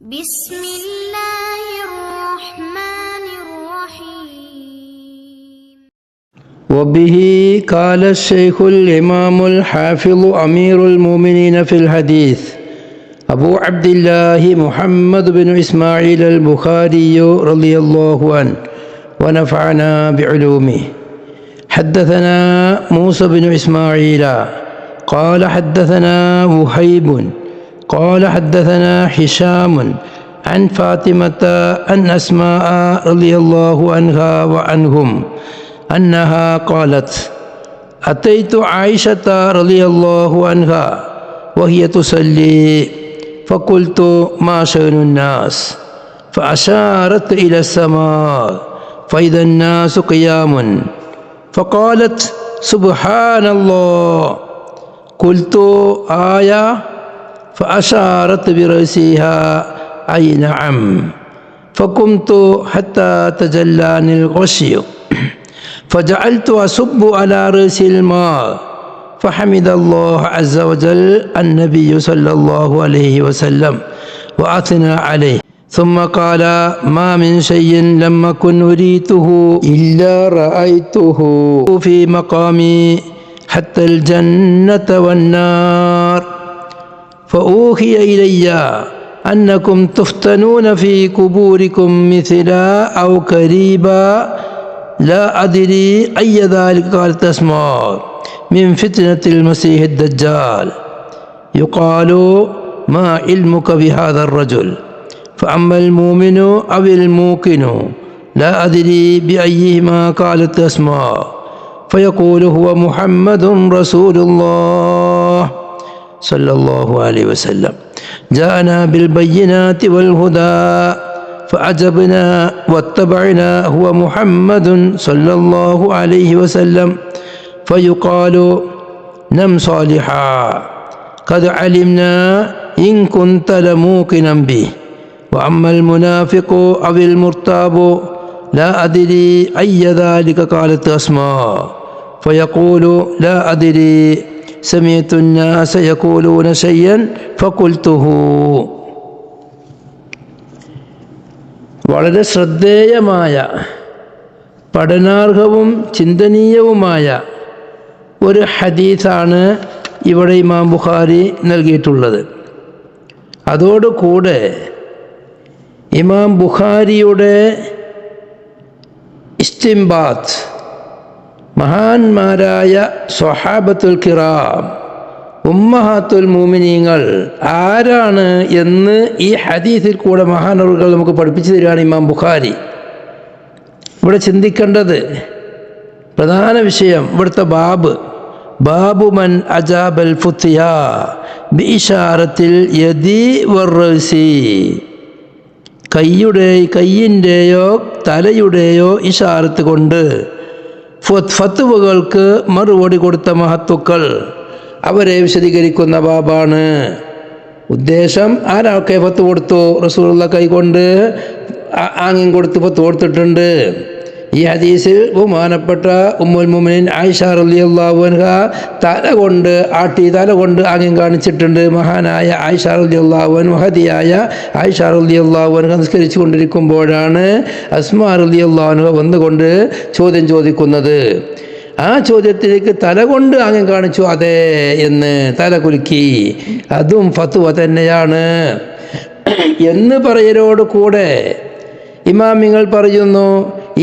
بسم الله الرحمن الرحيم. وبه قال الشيخ الإمام الحافظ أمير المؤمنين في الحديث أبو عبد الله محمد بن إسماعيل البخاري رضي الله عنه ونفعنا بعلومه. حدثنا موسى بن إسماعيل قال حدثنا وهيب قال حدثنا هشام عن فاطمة عن أسماء رضي الله عنها وعنهم أنها قالت: أتيت عائشة رضي الله عنها وهي تصلي فقلت: ما شأن الناس؟ فأشارت إلى السماء فإذا الناس قيام، فقالت: سبحان الله. قلت: آية؟ فأشارت برأسها أي نعم. فقمت حتى تجلاني الغشي فجعلت أصب على رأسي الماء، فحمد الله عز وجل النبي صلى الله عليه وسلم وأثنى عليه، ثم قال: ما من شيء لم أكن أريته إلا رأيته في مقامي حتى الجنة والنار. فأوحي إلي أنكم تفتنون في قبوركم مثلا أو قريبا، لا أدري أي ذلك قالت أسماء من فتنة المسيح الدجال. يقال: ما علمك بهذا الرجل؟ فأما المؤمن أو الموقن لا أدري بأيهما قالت أسماء، فيقول: هو محمد رسول الله صلى الله عليه وسلم، جاءنا بالبينات والهدى فعجبنا واتبعنا هو محمد صلى الله عليه وسلم. فيقال: نم صالحا قد علمنا إن كنت لموقنا به. وأما المنافق أو المرتاب لا أدري أي ذلك قالت أسماء، فيقول: لا أدري سمعت الناس يقولون شيئا فقلته. വളരെ ശ്രദ്ധേയമായ പഠനാർഹവും ചിന്തനീയവുമായ ഒരു ഹദീസാണ് ഇവിടെ ഇമാം ബുഖാരി നൽകിയിട്ടുള്ളത്. അതോടുകൂടെ ഇമാം ബുഖാരിയുടെ ഇസ്തിംബാത്ത് മഹാന്മാരായ സ്വഹാബത്തുൽ കിറാം ഉമ്മഹാത്തുൽ മുഅ്മിനീങ്ങൾ ആരാണ് എന്ന് ഈ ഹദീസിൽ കൂടെ മഹാനവറുകൾ നമുക്ക് പഠിപ്പിച്ചു തരികയാണ് ഇമാം ബുഖാരി. ഇവിടെ ചിന്തിക്കേണ്ടത് പ്രധാന വിഷയം ഇവിടുത്തെ ബാബു മൻ അജാബൽ ഫുത്തിയ ബിഇശാറത്തിൽ യദി വറസി, കയ്യിൻ്റെയോ തലയുടെയോ ഇഷാറത്ത് കൊണ്ട് ഫത്വകൾക്ക് മറുപടി കൊടുത്ത മഹത്തുക്കൾ അവരെ വിശദീകരിക്കുന്ന ബാബാണ്. ഉദ്ദേശം ആരൊക്കെ ഫത്ത് കൊടുത്തു? റസൂലുള്ള കൈകൊണ്ട് ആംഗ്യം കൊടുത്ത് ഫത്ത് കൊടുത്തിട്ടുണ്ട്. ഈ ഹദീസിൽ ബഹുമാനപ്പെട്ട ഉമ്മുൽ മുഅ്മിനീൻ ആയിഷ റളിയല്ലാഹു അൻഹ തല കൊണ്ട് ആംഗ്യം കാണിച്ചിട്ടുണ്ട്. മഹാനായ ആയിഷ റളിയല്ലാഹു അൻഹ ഹദിയായ ആയിഷ റളിയല്ലാഹു അൻഹ നിസ്കരിച്ചു കൊണ്ടിരിക്കുമ്പോഴാണ് അസ്മാ റളിയല്ലാഹു അൻഹ വന്നുകൊണ്ട് ചോദ്യം ചോദിക്കുന്നത്. ആ ചോദ്യത്തിലേക്ക് തല കൊണ്ട് ആംഗ്യം കാണിച്ചു അതെ എന്ന് തല കുലുക്കി, അതും ഫത്വ തന്നെയാണ് എന്ന് പറയലോട് കൂടെ ഇമാമിങ്ങൾ പറയുന്നു,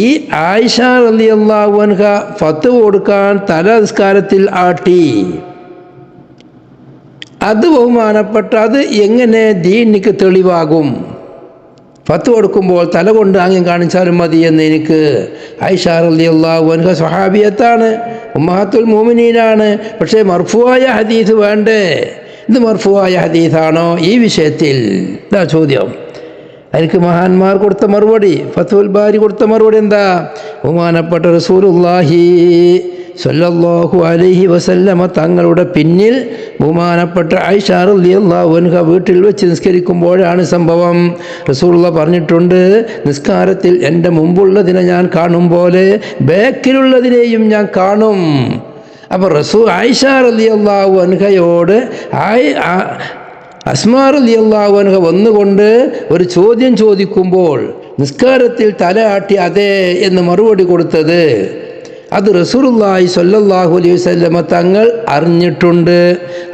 ഈ ആയിഷ റളിയല്ലാഹു അൻഹ ഫത്വ കൊടുക്കാൻ തല നിസ്കാരത്തിൽ ആട്ടി, അത് ബഹുമാനപ്പെട്ട അത് എങ്ങനെ ദീനിക്ക് തെളിവാകും? ഫത്വ കൊടുക്കുമ്പോൾ തല കൊണ്ട് ആംഗ്യം കാണിച്ചാലും മതി എന്ന് എനിക്ക്. ആയിഷ റളിയല്ലാഹു അൻഹ സ്വഹാബിയത്താണ്, ഉമ്മഹാത്തുൽ മുഅ്മിനീനാണ്. പക്ഷേ മർഫൂആയ ഹദീസ് വേണ്ടേ? ഇത് മർഫൂആയ ഹദീസാണോ ഈ വിഷയത്തിൽ? ഇതാ ചോദ്യം. അതിന് മഹാന്മാർ കൊടുത്ത മറുപടി, ഫത്ഹുൽ ബാരി കൊടുത്ത മറുപടി എന്താ? ബഹുമാനപ്പെട്ട റസൂലുള്ളാഹി സ്വല്ലല്ലാഹു അലൈഹി വസല്ലമ തങ്ങളുടെ പിന്നിൽ ബഹുമാനപ്പെട്ട ആയിഷ റളിയല്ലാഹു അൻഹ വീട്ടിൽ വെച്ച് നിസ്കരിക്കുമ്പോഴാണ് സംഭവം. റസൂലുള്ളാഹി പറഞ്ഞിട്ടുണ്ട്, നിസ്കാരത്തിൽ എൻ്റെ മുമ്പുള്ളതിനെ ഞാൻ കാണും പോലെ ബാക്കിലുള്ളതിനെയും ഞാൻ കാണും. അപ്പോൾ ആയിഷ റളിയല്ലാഹു അൻഹയോട് അസ്മാ റളിയല്ലാഹു അൻഹ വന്നുകൊണ്ട് ഒരു ചോദ്യം ചോദിക്കുമ്പോൾ നിസ്കാരത്തിൽ തല ആട്ടി അതെ എന്ന് മറുപടി കൊടുത്തത് അത് റസൂലുള്ളാഹി സ്വല്ലല്ലാഹു അലൈഹി വസല്ലമ തങ്ങൾ അറിഞ്ഞിട്ടുണ്ട്.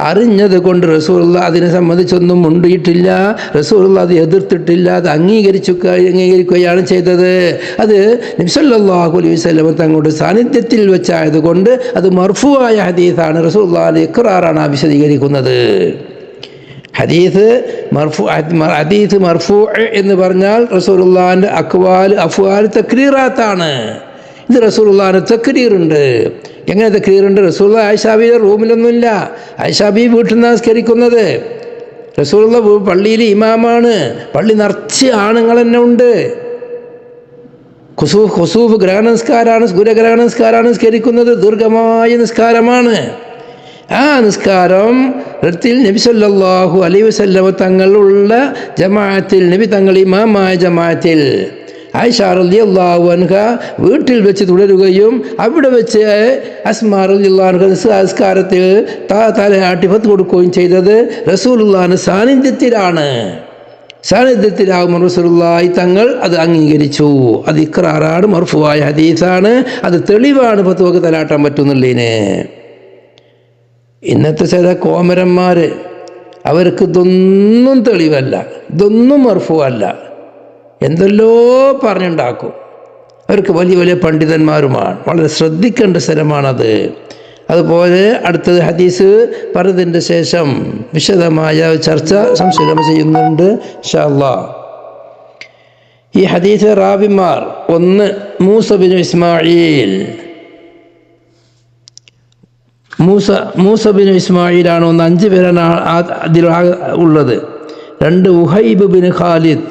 അറിഞ്ഞത് കൊണ്ട് റസൂലുള്ളാഹി അതിനെ സംബന്ധിച്ചൊന്നും മുണ്ടിയിട്ടില്ല. റസൂലുള്ളാഹി അത് എതിർത്തിട്ടില്ല. അത് അംഗീകരിക്കുകയാണ് ചെയ്തത്. അത് നബി സ്വല്ലല്ലാഹു അലൈഹി വസല്ലമ തങ്ങളുടെ സാന്നിധ്യത്തിൽ വെച്ചായതുകൊണ്ട് അത് മർഫൂആയ ഹദീസാണ്. റസൂലുള്ളാഹിയുടെ ഇഖ്റാറാണ് വിശദീകരിക്കുന്നത്. ഹദീസ് മർഫൂ എന്ന് പറഞ്ഞാൽ റസൂലുള്ളാഹിന്റെ അഖ്വാൽ അഫ്വാൽ തക്രീറാത്താണ്. ഇത് റസൂലുള്ളാഹിന്റെ തക്രീറുണ്ട്. എങ്ങനെ തക്രീറുണ്ട്? റസൂലുള്ളാഹി ആയിഷാ ബീവിയുടെ റൂമിലൊന്നുമില്ല. ആയിഷാ ബീവി വീട്ടിൽ നിന്ന് നിസ്കരിക്കുന്നത്. റസൂലുള്ളാഹി പള്ളിയിൽ ഇമാമാണ്. പള്ളി നിറച്ച് ആണുങ്ങൾ തന്നെ ഉണ്ട്. ഖുസൂഫ് ഗ്രഹണസ്കാരാണ്, സൂര്യഗ്രഹണസ്കാരാണ് നിസ്കരിക്കുന്നത്. ദീർഘമായ നിസ്കാരമാണ്. ആ നിസ്കാരം നബി സല്ലല്ലാഹു അലൈഹി വസല്ലമ തങ്ങളുള്ള ജമാഅത്തിൽ, നബി തങ്ങൾ ഇമാമായ ജമാഅത്തിൽ ആയിഷ റളിയല്ലാഹു അൻഹ വീട്ടിൽ വെച്ച് തുടരുകയും അവിടെ വെച്ച് അസ്മാ റളിയല്ലാഹു അൻഹ നിസ്കാരത്തിൽ തലയാട്ടി ഫത്വ കൊടുക്കുകയും ചെയ്തത് റസൂലുള്ളാഹിന്റെ സാന്നിധ്യത്തിലാകുമ്പോൾ റസൂലുള്ളാഹി തങ്ങൾ അത് അംഗീകരിച്ചു. അത് ഇഖ്റാറാണ്, മർഫൂആയ ഹദീസാണ്. അത് തെളിവാണ് ഫത്വക്ക് തലാട്ടാൻ പറ്റുന്നുള്ളതിന്. ഇന്നത്തെ ചില കോമരന്മാർ അവർക്ക് ഇതൊന്നും തെളിവല്ല, ഇതൊന്നും മർഫൂഅല്ല, എന്തെല്ലോ പറഞ്ഞുണ്ടാക്കും. അവർക്ക് വലിയ വലിയ പണ്ഡിതന്മാരുമാണ്. വളരെ ശ്രദ്ധിക്കേണ്ട സ്ഥലമാണത്. അതുപോലെ അടുത്തത് ഹദീസ് പറഞ്ഞതിൻ്റെ ശേഷം വിശദമായ ചർച്ച സംശയം ചെയ്യുന്നുണ്ട് ഇൻഷാ അല്ലാഹ്. ഈ ഹദീസ് റാവിമാർ: ഒന്ന് മൂസ ബിൻ ഇസ്മായിൽ. മൂസ ബിൻ ഇസ്മായിലാണ്. ഒന്ന് 5 പേരാണ് അതിൽ ഉള്ളത്. 2 ഉഹൈബ് ബിൻ ഖാലിദ്,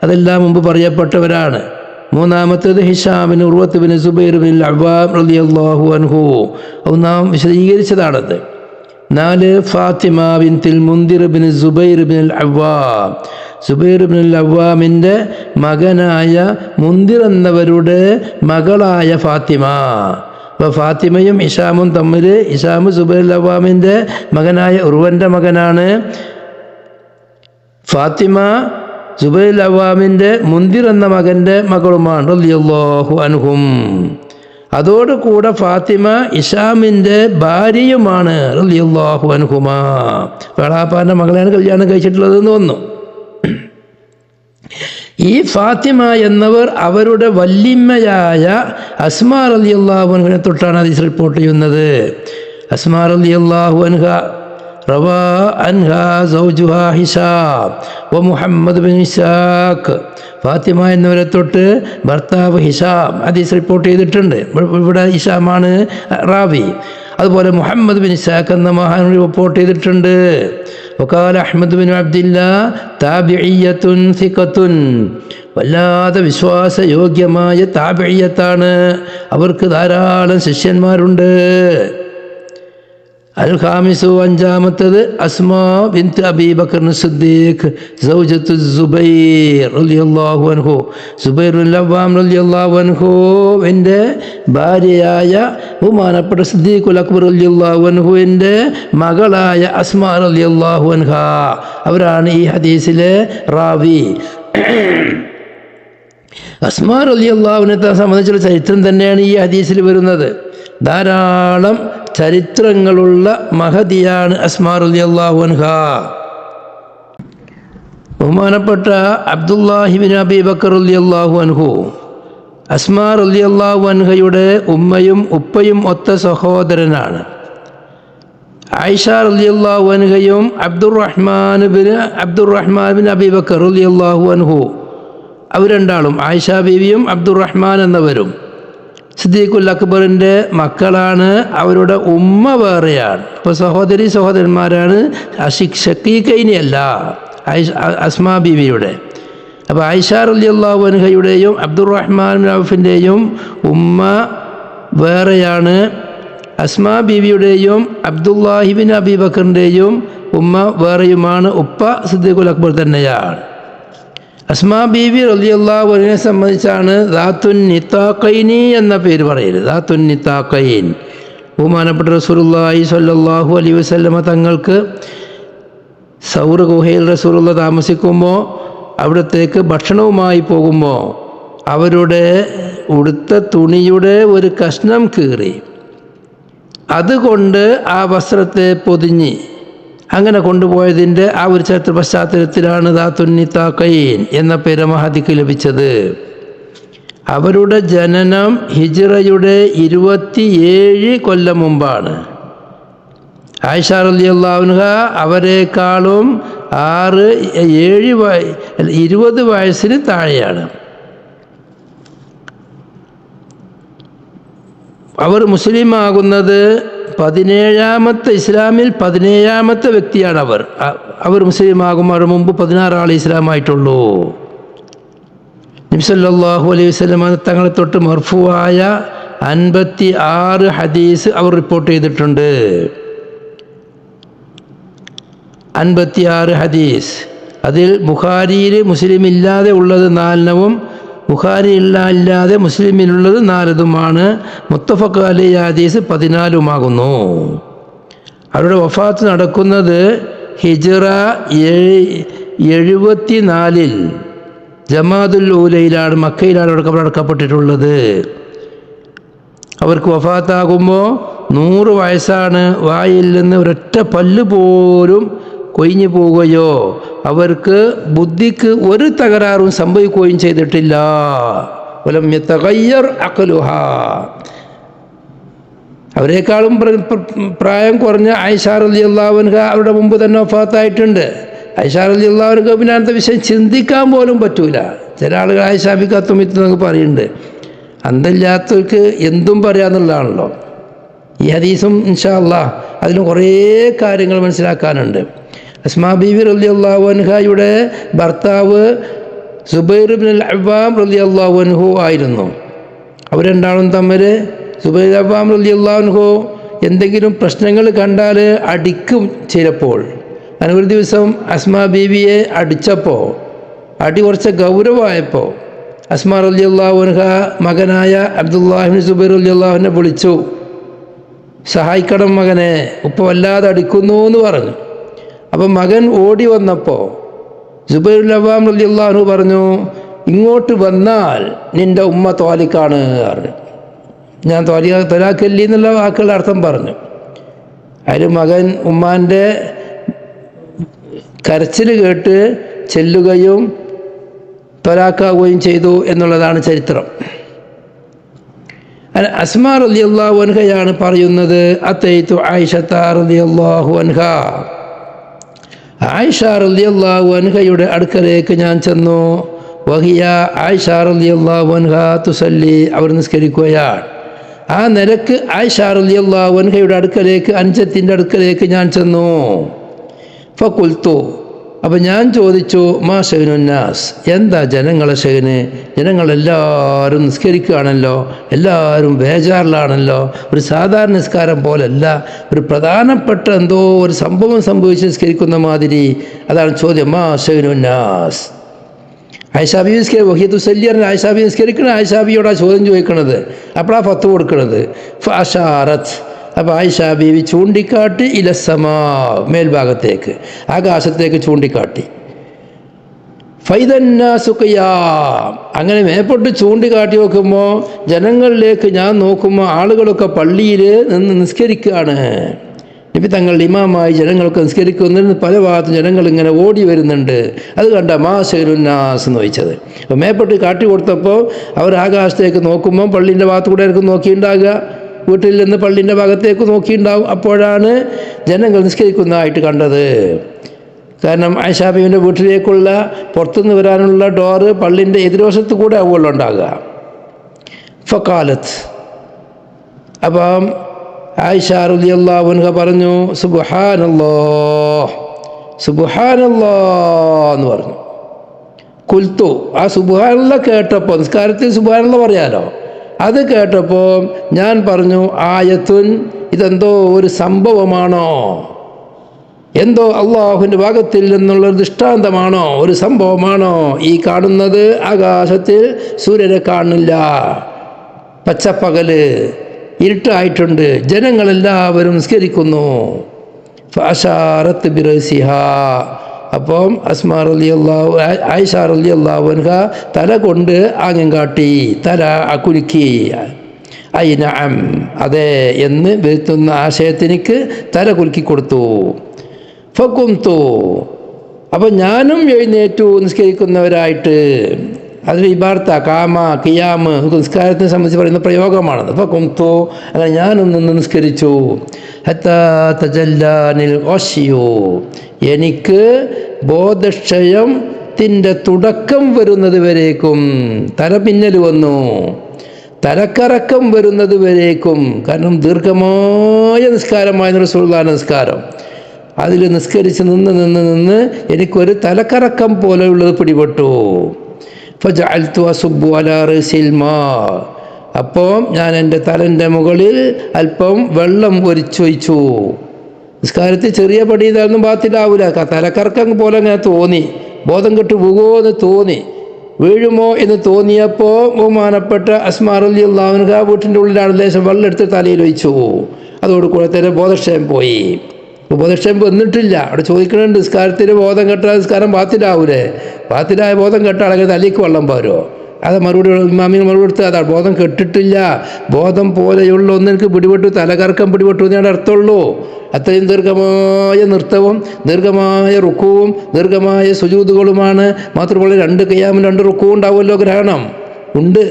അതെല്ലാം മുമ്പ് പറയപ്പെട്ടവരാണ്. മൂന്നാമത്തേത് Hisham bin Urwah bin Zubair bin Awwam റളിയല്ലാഹു അൻഹു, അത് നാം വിശദീകരിച്ചതാണത്. 4 ഫാത്തിമ ബിൻതുൽ Mundhir bin Zubair bin Awwam, Zubair bin അവ്വാമിൻ്റെ മകനായ മുൻദിർ എന്നവരുടെ മകളായ ഫാത്തിമ. അപ്പോൾ ഫാത്തിമയും ഇഷാമും തമ്മിൽ, ഇഷാമു സുബൈർ അവ്വാമിൻ്റെ മകനായ ഉർവൻ്റെ മകനാണ്. ഫാത്തിമ സുബൈർ അവ്വാമിൻ്റെ മുൻദിർ എന്ന മകൻ്റെ മകളുമാണ് റളിയല്ലാഹു അൻഹും. അതോടുകൂടെ ഫാത്തിമ ഇഷാമിൻ്റെ ഭാര്യയുമാണ് റളിയല്ലാഹു അൻഹുമാ. വേളാപ്പാൻ്റെ മകളെയാണ് കല്യാണം കഴിച്ചിട്ടുള്ളതെന്ന് വന്നു. ഈ ഫാത്തിമ എന്നവർ അവരുടെ വല്യമ്മയായ അസ്മാ റളിയല്ലാഹു അൻഹയെ തൊട്ടാണ് ഹദീസ് റിപ്പോർട്ട് ചെയ്യുന്നത്. അസ്മാ റളിയല്ലാഹു അൻഹ റവാ അൻഹാ സൗജുഹാ ഹിഷാം വ മുഹമ്മദ് ബിൻ ഇസ്ഹാഖ്. ഫാത്തിമ എന്നവരെ തൊട്ട് ഭർത്താവ് ഹിഷാം ഹദീസ് റിപ്പോർട്ട് ചെയ്തിട്ടുണ്ട്. ഇവിടെ ഹിഷാമാണ് റാവി. അതുപോലെ മുഹമ്മദ് ബിൻ ഇസ്ഹാഖ് എന്ന മഹാൻ റിപ്പോർട്ട് ചെയ്തിട്ടുണ്ട്. വഖാല അഹ്മദ് ബിൻ അബ്ദില്ലാ താബിഇയ്യത്തുൻ സിഖത്തുൻ, വല്ലാതെ വിശ്വാസയോഗ്യമായ താബിഇയ്യത്താണ്. അവർക്ക് ധാരാളം ശിഷ്യന്മാരുണ്ട്. അൽ ഖാമിസു, 5-ാമത്തേത് അസ്മാ ബിൻത് അബീ ബക്കർ സിദ്ദീഖ് സൗജത്തു സുബൈർ റളിയല്ലാഹു അൻഹു, സുബൈർ ബിൻ അവ്വാം റളിയല്ലാഹു അൻഹുവിൻ്റെ ഭാര്യയായ ബഹുമാനപ്പെട്ട സിദ്ദീഖുൽ അക്ബർ റളിയല്ലാഹു അൻഹുവിൻ്റെ മകളായ അസ്മാ റളിയല്ലാഹു അൻഹ. അവരാണ് ഈ ഹദീസിലെ റാവി. അസ്മാ റളിയല്ലാഹുവിനെ സംബന്ധിച്ചുള്ള ചരിത്രം തന്നെയാണ് ഈ ഹദീസിൽ വരുന്നത്. ധാരാളം ചരിത്രങ്ങളുള്ള മഹദിയാണ് അസ്മാ റളിയല്ലാഹു അൻഹ. ബഹുമാനപ്പെട്ട അബ്ദുല്ലാഹി ബിൻ അബീ ബക്കർ റളിയല്ലാഹു അൻഹു അസ്മാ റളിയല്ലാഹു അൻഹയുടെ ഉമ്മയും ഉപ്പയും ഒത്ത സഹോദരനാണ്. ആയിഷ റളിയല്ലാഹു അൻഹയും അബ്ദുറഹ്മാൻ ബിൻ അബീ ബക്കർ റളിയല്ലാഹു അൻഹു, അവർ രണ്ടാളും, ആയിഷ ബീവിയും അബ്ദുറഹ്മാൻ എന്നവരും സിദ്ദീഖുൽ അക്ബറിൻ്റെ മക്കളാണ്. അവരുടെ ഉമ്മ വേറെയാണ്. അപ്പോൾ സഹോദരന്മാരാണ്. ഷക്കീഖൈനിയല്ല അസ്മാ ബീവിയുടെ. അപ്പോൾ ആയിഷ റളിയല്ലാഹു അൻഹയുടെയും അബ്ദുറഹ്മാൻ ബിൻ ഔഫിൻ്റെയും ഉമ്മ വേറെയാണ്. അസ്മാ ബീവിയുടെയും അബ്ദുല്ലാഹി ബിൻ അബീ ബക്കറിൻ്റെയും ഉമ്മ വേറെയുമാണ്. ഉപ്പ സിദ്ദീഖുൽ അക്ബർ തന്നെയാണ്. അസ്മാ ബീവി റളിയല്ലാഹു അൻഹയെ സംബന്ധിച്ചാണ് ദാത്തുൻ നിതാഖൈനി എന്ന പേര് പറയരുത്. ദാത്തുൻ നിതാഖൈൻ, ബഹുമാനപ്പെട്ട റസൂലുള്ളാഹി സ്വല്ലല്ലാഹു അലൈഹി വസല്ലമ തങ്ങൾക്ക് സൗർ ഗുഹയിൽ റസൂലുള്ള താമസിക്കുമ്പോൾ അവിടത്തേക്ക് ഭക്ഷണവുമായി പോകുമ്പോൾ അവരുടെ ഉടുത്ത തുണിയുടെ ഒരു കഷ്ണം കീറി അതുകൊണ്ട് ആ വസ്ത്രത്തെ പൊതിഞ്ഞ് അങ്ങനെ കൊണ്ടുപോയതിൻ്റെ ആ ഒരു ചരിത്ര പശ്ചാത്തലത്തിലാണ് ദാത്തുന്നിത്താഖൈൻ എന്ന പേര് മഹദിക്ക് ലഭിച്ചത്. അവരുടെ ജനനം ഹിജ്റയുടെ 27 കൊല്ലം മുമ്പാണ്. ആയിഷ റളിയല്ലാഹു അൻഹ അവരെക്കാളും 20 വയസ്സിന് താഴെയാണ്. അവർ മുസ്ലിം ആകുന്നത് 17ാമത്തെ ഇസ്ലാമിൽ 17ാമത്തെ വ്യക്തിയാണ്. അവർ മുസ്ലിം ആകുമ്പോൾ മുമ്പ് 16 ആൾ ഇസ്ലാമായിട്ടുള്ളൂ. നബി സല്ലല്ലാഹു അലൈഹി വസല്ലം തങ്ങളെ തൊട്ട് മർഫൂആയ 56 ഹദീസ് അവർ റിപ്പോർട്ട് ചെയ്തിട്ടുണ്ട്. 56 ഹദീസ്. അതിൽ ബുഖാരിയിൽ മുസ്ലിം ഇല്ലാതെ ഉള്ളത് 4 ബുഖാരി ഇല്ലാതെ മുസ്ലിമിലുള്ളത് 4 മുത്തഫഖ് അലൈഹി ഹദീസ് 14 അവരുടെ വഫാത്ത് നടക്കുന്നത് ഹിജ്റ 74 ജമാദുൽ ഊലയിലാണ്, മക്കയിലാണ് അടക്കപ്പെട്ടിട്ടുള്ളത്. അവർക്ക് വഫാത്താകുമ്പോൾ 100 വയസ്സാണ്. വായിൽ നിന്ന് ഒരൊറ്റ പല്ല് പോലും കൊഴിഞ്ഞു പോവുകയോ അവർക്ക് ബുദ്ധിക്ക് ഒരു തകരാറും സംഭവിക്കുകയും ചെയ്തിട്ടില്ല. വലം യതഗയ്യർ അഖ്ലുഹാ. അവരെക്കാളും പ്രായം കുറഞ്ഞ ആയിഷ റളിയല്ലാഹു അൻഹ അവരുടെ മുമ്പ് തന്നെ വഫാത്തായിട്ടുണ്ട്. ആയിഷ റളിയല്ലാഹു അൻഹ പിന്നെ അങ്ങനത്തെ വിഷയം ചിന്തിക്കാൻ പോലും പറ്റൂല. ചില ആളുകൾ ആയിഷ ബിക്കത്തുമിത്ത് എന്നൊക്കെ പറയുന്നുണ്ട്. അന്തമില്ലാത്തവർക്ക് എന്തും പറയാന്നുള്ളതാണല്ലോ. ഈ ഹദീസും ഇൻഷാ അല്ലാഹ് അതിലും കുറേ കാര്യങ്ങൾ മനസ്സിലാക്കാനുണ്ട്. അസ്മാ ബീവി റളിയല്ലാഹു അൻഹയുടെ ഭർത്താവ് സുബൈർ ഇബ്നുൽ അവ്വാം റളിയല്ലാഹു അൻഹു ആയിരുന്നു. അവർ രണ്ടാളും തമ്മിൽ സുബൈർ അവ്വാം റളിയല്ലാഹു അൻഹു എന്തെങ്കിലും പ്രശ്നങ്ങൾ കണ്ടാൽ അടിക്കും. ചിലപ്പോൾ അങ്ങനെ ഒരു ദിവസം അസ്മാ ബീവിയെ അടിച്ചപ്പോൾ അടി കുറച്ച് ഗൗരവമായപ്പോൾ അസ്മാ റളിയല്ലാഹു അൻഹ മകനായ അബ്ദുല്ലാഹിബ്നു സുബൈർ റളിയല്ലാഹു അൻഹു വിളിച്ചു, സഹായിക്കണം മകനെ, ഉപ്പ വല്ലാതെ അടിക്കുന്നു എന്ന് പറഞ്ഞു. അപ്പം മകൻ ഓടി വന്നപ്പോൾ സുബൈറുൽ അവ്വാം റളിയല്ലാഹു അൻഹു പറഞ്ഞു, ഇങ്ങോട്ട് വന്നാൽ നിൻ്റെ ഉമ്മ ത്വാലിക്കാണ് പറഞ്ഞു. ഞാൻ ത്വലാഖല്ലി എന്നുള്ള വാക്കുകളുടെ അർത്ഥം പറഞ്ഞു. അതിൽ മകൻ ഉമ്മാൻ്റെ കരച്ചിൽ കേട്ട് ചെല്ലുകയും ത്വലാഖാവുകയും ചെയ്തു എന്നുള്ളതാണ് ചരിത്രം. അസ്മാ റളിയല്ലാഹു അൻഹയാണ് പറയുന്നത്, അതൈതു ആയിഷത റളിയല്ലാഹു അൻഹ. ആയിഷ റളിയല്ലാഹു അൻഹയുടെ അടുക്കലേക്ക് ഞാൻ ചെന്നു. വഹിയ ആയിഷ റളിയല്ലാഹു അൻഹ തുസല്ലി, അവർ നിസ്കരിക്കുകയാണ്. ആ നിലക്ക് ആയിഷ റളിയല്ലാഹു അൻഹയുടെ അടുക്കലേക്ക്, അനുജത്തിൻ്റെ അടുക്കലേക്ക് ഞാൻ ചെന്നു. ഫഖുൽതു, അപ്പം ഞാൻ ചോദിച്ചു, മാ ഷൈനുന്നാസ്, എന്താ ജനങ്ങളെ ഷൈന്? ജനങ്ങളെല്ലാവരും നിസ്കരിക്കുകയാണല്ലോ, എല്ലാവരും ബേജാറിലാണല്ലോ, ഒരു സാധാരണ നിസ്കാരം പോലല്ല, ഒരു പ്രധാനപ്പെട്ട എന്തോ ഒരു സംഭവം സംഭവിച്ച് നിസ്കരിക്കുന്ന മാതിരി. അതാണ് ചോദ്യം, മാ ഷൈനുന്നാസ്. ആയിഷാബി വഹിയത്തുസല്ലിയാണ് ആയിഷാബി നിസ്കരിക്കണം. ആയിഷാബിയോടാ ചോദ്യം ചോദിക്കണത്. അപ്പോഴാണ് ഫത്ത് കൊടുക്കുന്നത്. ഫഅശാറത്ത്, അപ്പോൾ ആയിഷ ബീവി ചൂണ്ടിക്കാട്ടി ഇലസമാ, മേൽഭാഗത്തേക്ക്, ആകാശത്തേക്ക് ചൂണ്ടിക്കാട്ടി. ഫൈദന്നാസു ഖിയാം, അങ്ങനെ മേപ്പോട്ട് ചൂണ്ടിക്കാട്ടി നോക്കുമ്പോൾ ജനങ്ങളിലേക്ക് ഞാൻ നോക്കുമ്പോൾ ആളുകളൊക്കെ പള്ളിയിൽ നിന്ന് നിസ്കരിക്കുകയാണ്. നബി തങ്ങൾ ഇമാമായി ജനങ്ങൾക്ക് നിസ്കരിക്കുന്നതിന് പല ഭാഗത്തും ജനങ്ങൾ ഇങ്ങനെ ഓടി വരുന്നുണ്ട്. അത് കണ്ട മാ ഷൈനുന്നാസ് എന്ന് ചോദിച്ചത്. അപ്പോൾ മേപ്പോട്ട് കാട്ടി കൊടുത്തപ്പോൾ അവർ ആകാശത്തേക്ക് നോക്കുമ്പോൾ പള്ളീൻ്റെ ഭാഗത്ത് കൂടെ ആയിരിക്കും നോക്കിയിട്ടുണ്ടാകുക, വീട്ടിൽ നിന്ന് പള്ളീൻ്റെ ഭാഗത്തേക്ക് നോക്കിയിട്ടുണ്ടാവും. അപ്പോഴാണ് ജനങ്ങൾ നിസ്കരിക്കുന്നതായിട്ട് കണ്ടത്. കാരണം ആയിഷാ ബീവിൻ്റെ വീട്ടിലേക്കുള്ള പുറത്തുനിന്ന് വരാനുള്ള ഡോറ് പള്ളിൻ്റെ എതിർവശത്ത് കൂടെ ആവുമല്ലോ ഉണ്ടാകുക. ഫഖാലത്ത്, അപ്പം ആയിഷ റളിയല്ലാഹു അൻഹ പറഞ്ഞു, സുബ്ഹാനല്ലാഹ്, സുബ്ഹാനല്ലാഹ് എന്ന് പറഞ്ഞു. കുൽത്തു, ആ സുബ്ഹാനല്ലാഹ് കേട്ടപ്പോൾ, നിസ്കാരത്തിൽ സുബ്ഹാനല്ലാഹ് പറയാലോ, അത് കേട്ടപ്പോൾ ഞാൻ പറഞ്ഞു, ആയത്തുൻ, ഇതെന്തോ ഒരു സംഭവമാണോ, എന്തോ അള്ളാഹുവിൻ്റെ ഭാഗത്തിൽ നിന്നുള്ള ദൃഷ്ടാന്തമാണോ, ഒരു സംഭവമാണോ ഈ കാണുന്നത്? ആകാശത്തിൽ സൂര്യനെ കാണുന്നില്ല, പച്ചപ്പകല്, ഇരുട്ടായിട്ടുണ്ട്, ജനങ്ങളെല്ലാവരും നിസ്കരിക്കുന്നു. ഫഅശാറത്ത് ബിറസിഹാ. അപ്പം ആയിഷ റളിയല്ലാഹു അൻഹ തല കൊണ്ട് ആംഗ്യം കാട്ടി, തല കുലുക്കി. ഐ നഅം, അതെ എന്ന് വരുത്തുന്ന ആശയത്തിനിക്ക് തല കുലുക്കി കൊടുത്തു. ഫഖുംതു, അപ്പം ഞാനും എഴുന്നേറ്റു നിസ്കരിക്കുന്നവരായിട്ട്. അതിൽ ഇബാർത്ത കാമ കിയാമ് നിസ്കാരത്തിനെ സംബന്ധിച്ച് പറയുന്ന പ്രയോഗമാണത്. അപ്പോൾ കുംതു, അങ്ങനെ ഞാനൊന്ന് നിസ്കരിച്ചു. ഹത്താ തജല്ലാനിൽ ഖശ്യു, എനിക്ക് ബോധക്ഷയത്തിൻ്റെ തുടക്കം വരുന്നത് വരേക്കും, തലപിന്നൽ വന്നു, തലക്കറക്കം വരുന്നത് വരേക്കും. കാരണം ദീർഘമായ നിസ്കാരമായ റസൂലുള്ളാഹിയുടെ നിസ്കാരം, അതിൽ നിസ്കരിച്ച് നിന്ന് എനിക്കൊരു തലക്കറക്കം പോലെയുള്ളത് പിടിപെട്ടു. ഫജഅൽതു അസുബ്ബു അലാ റസിൽ മാ, അപ്പോൾ ഞാൻ എൻ്റെ തലൻ്റെ മുകളിൽ അല്പം വെള്ളം ഒഴിച്ചു. നിസ്കാരത്തിൽ ചെറിയ പടിയതൊന്നും ബാത്തിലാവൂല, തലക്കറക്കം പോലെ അങ്ങനെ തോന്നി, ബോധം കെട്ടു പോകുമോ എന്ന് തോന്നി, വീഴുമോ എന്ന് തോന്നിയപ്പോൾ ബഹുമാനപ്പെട്ട അസ്മാ റളിയല്ലാഹു അൻഹ വീട്ടിൻ്റെ ഉള്ളിലാണ് ലേശം വെള്ളം എടുത്ത് തലയിൽ ഒഴിച്ചു. അതോടുകൂടെ തന്നെ ബോധക്ഷയം പോയി. ബോധക്ഷയം വന്നിട്ടില്ല. അവിടെ ചോദിക്കുന്നുണ്ട്, നിസ്കാരത്തിന് ബോധം കെട്ടാൽ നിസ്കാരം ബാത്തിലാവൂലേ? ബാത്തിലായ ബോധം കെട്ടാണെങ്കിൽ തലയ്ക്ക് വെള്ളം പോരോ? അത് മറുപടി ഇമാമിന് മറുപടി എടുത്ത്, അതാണ് ബോധം കെട്ടിട്ടില്ല, ബോധം പോലെയുള്ള ഒന്ന് എനിക്ക് പിടിപെട്ടു, തലകറക്കം പിടിപെട്ടു എന്നാണ് അർത്ഥമുള്ളൂ. അത്രയും ദീർഘമായ നൃത്തവും ദീർഘമായ റുക്കുവും ദീർഘമായ സുജൂദുകളുമാണ്. മാത്രമല്ല 2 ഖിയാമും 2 റുക്കുവും ഉണ്ടാവുമല്ലോ, ഗ്രഹണം ഉണ്ട്.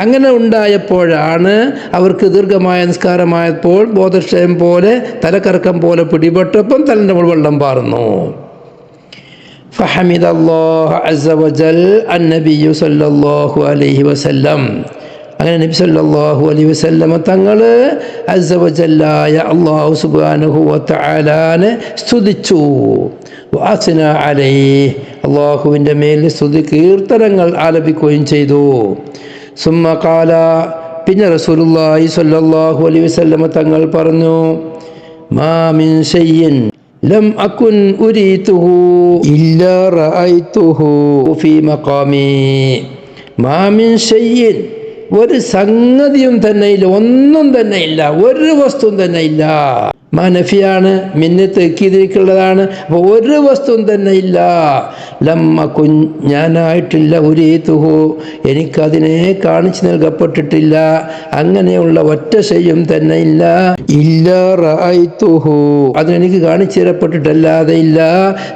അങ്ങനെ ഉണ്ടായപ്പോഴാണ് അവർക്ക് ദീർഘമായ നിസ്കാരമായപ്പോൾ ബോധക്ഷയം പോലെ തലക്കറക്കം പോലെ പിടിപെട്ടപ്പം തലൻ്റെ മുകൾ വെള്ളം പാർന്നു. ഫഹമിദല്ലാഹു അസ്സ വജൽ അന്നബിയു സല്ലല്ലാഹു അലൈഹി വസല്ലം, അങ്ങനെ നബി സല്ലല്ലാഹു അലൈഹി വസല്ലമ തങ്ങൾ അസ്സ വജല്ലായ അല്ലാഹു സുബ്ഹാനഹു വ തആലാനെ സ്തുതിച്ചു. വഅസ്ന അലൈഹി, അല്ലാഹുവിൻ്റെ മേൽ സ്തുതി കീർത്തനങ്ങൾ ആലപിക്കുകയും ചെയ്തു. സുമ്മ ഖാല, പിന്നെ റസൂലുള്ളാഹി സ്വല്ലല്ലാഹു അലൈഹി വസല്ലമ തങ്ങൾ പറഞ്ഞു, മാ മിൻ ശൈഇൻ ലം അകുൻ ഉരീതുഹു ഇല്ലാ റഅയ്തുഹു ഫീ മഖാമി. മാ മിൻ ശൈഇൻ, ഒരു സംഗതിയും തന്നെ ഇല്ല, ഒന്നും തന്നെ ഇല്ല, ഒരു വസ്തുവും തന്നെ ഇല്ല. നഫിയാണ്, മിന്നെ തെക്കീതിലേക്കുള്ളതാണ്. അപ്പോൾ ഒരു വസ്തുവും തന്നെ ഇല്ല. ലമ്മ ഞാനായിട്ടില്ല, ഉരീതുഹു, എനിക്കതിനെ കാണിച്ചു നൽകപ്പെട്ടിട്ടില്ല, അങ്ങനെയുള്ള ഒറ്റ ശൈയും തന്നെ ഇല്ല. ഇല്ലാ റഅയ്തുഹു, അതിനെനിക്ക് കാണിച്ചു തരപ്പെട്ടിട്ടല്ലാതെ ഇല്ല.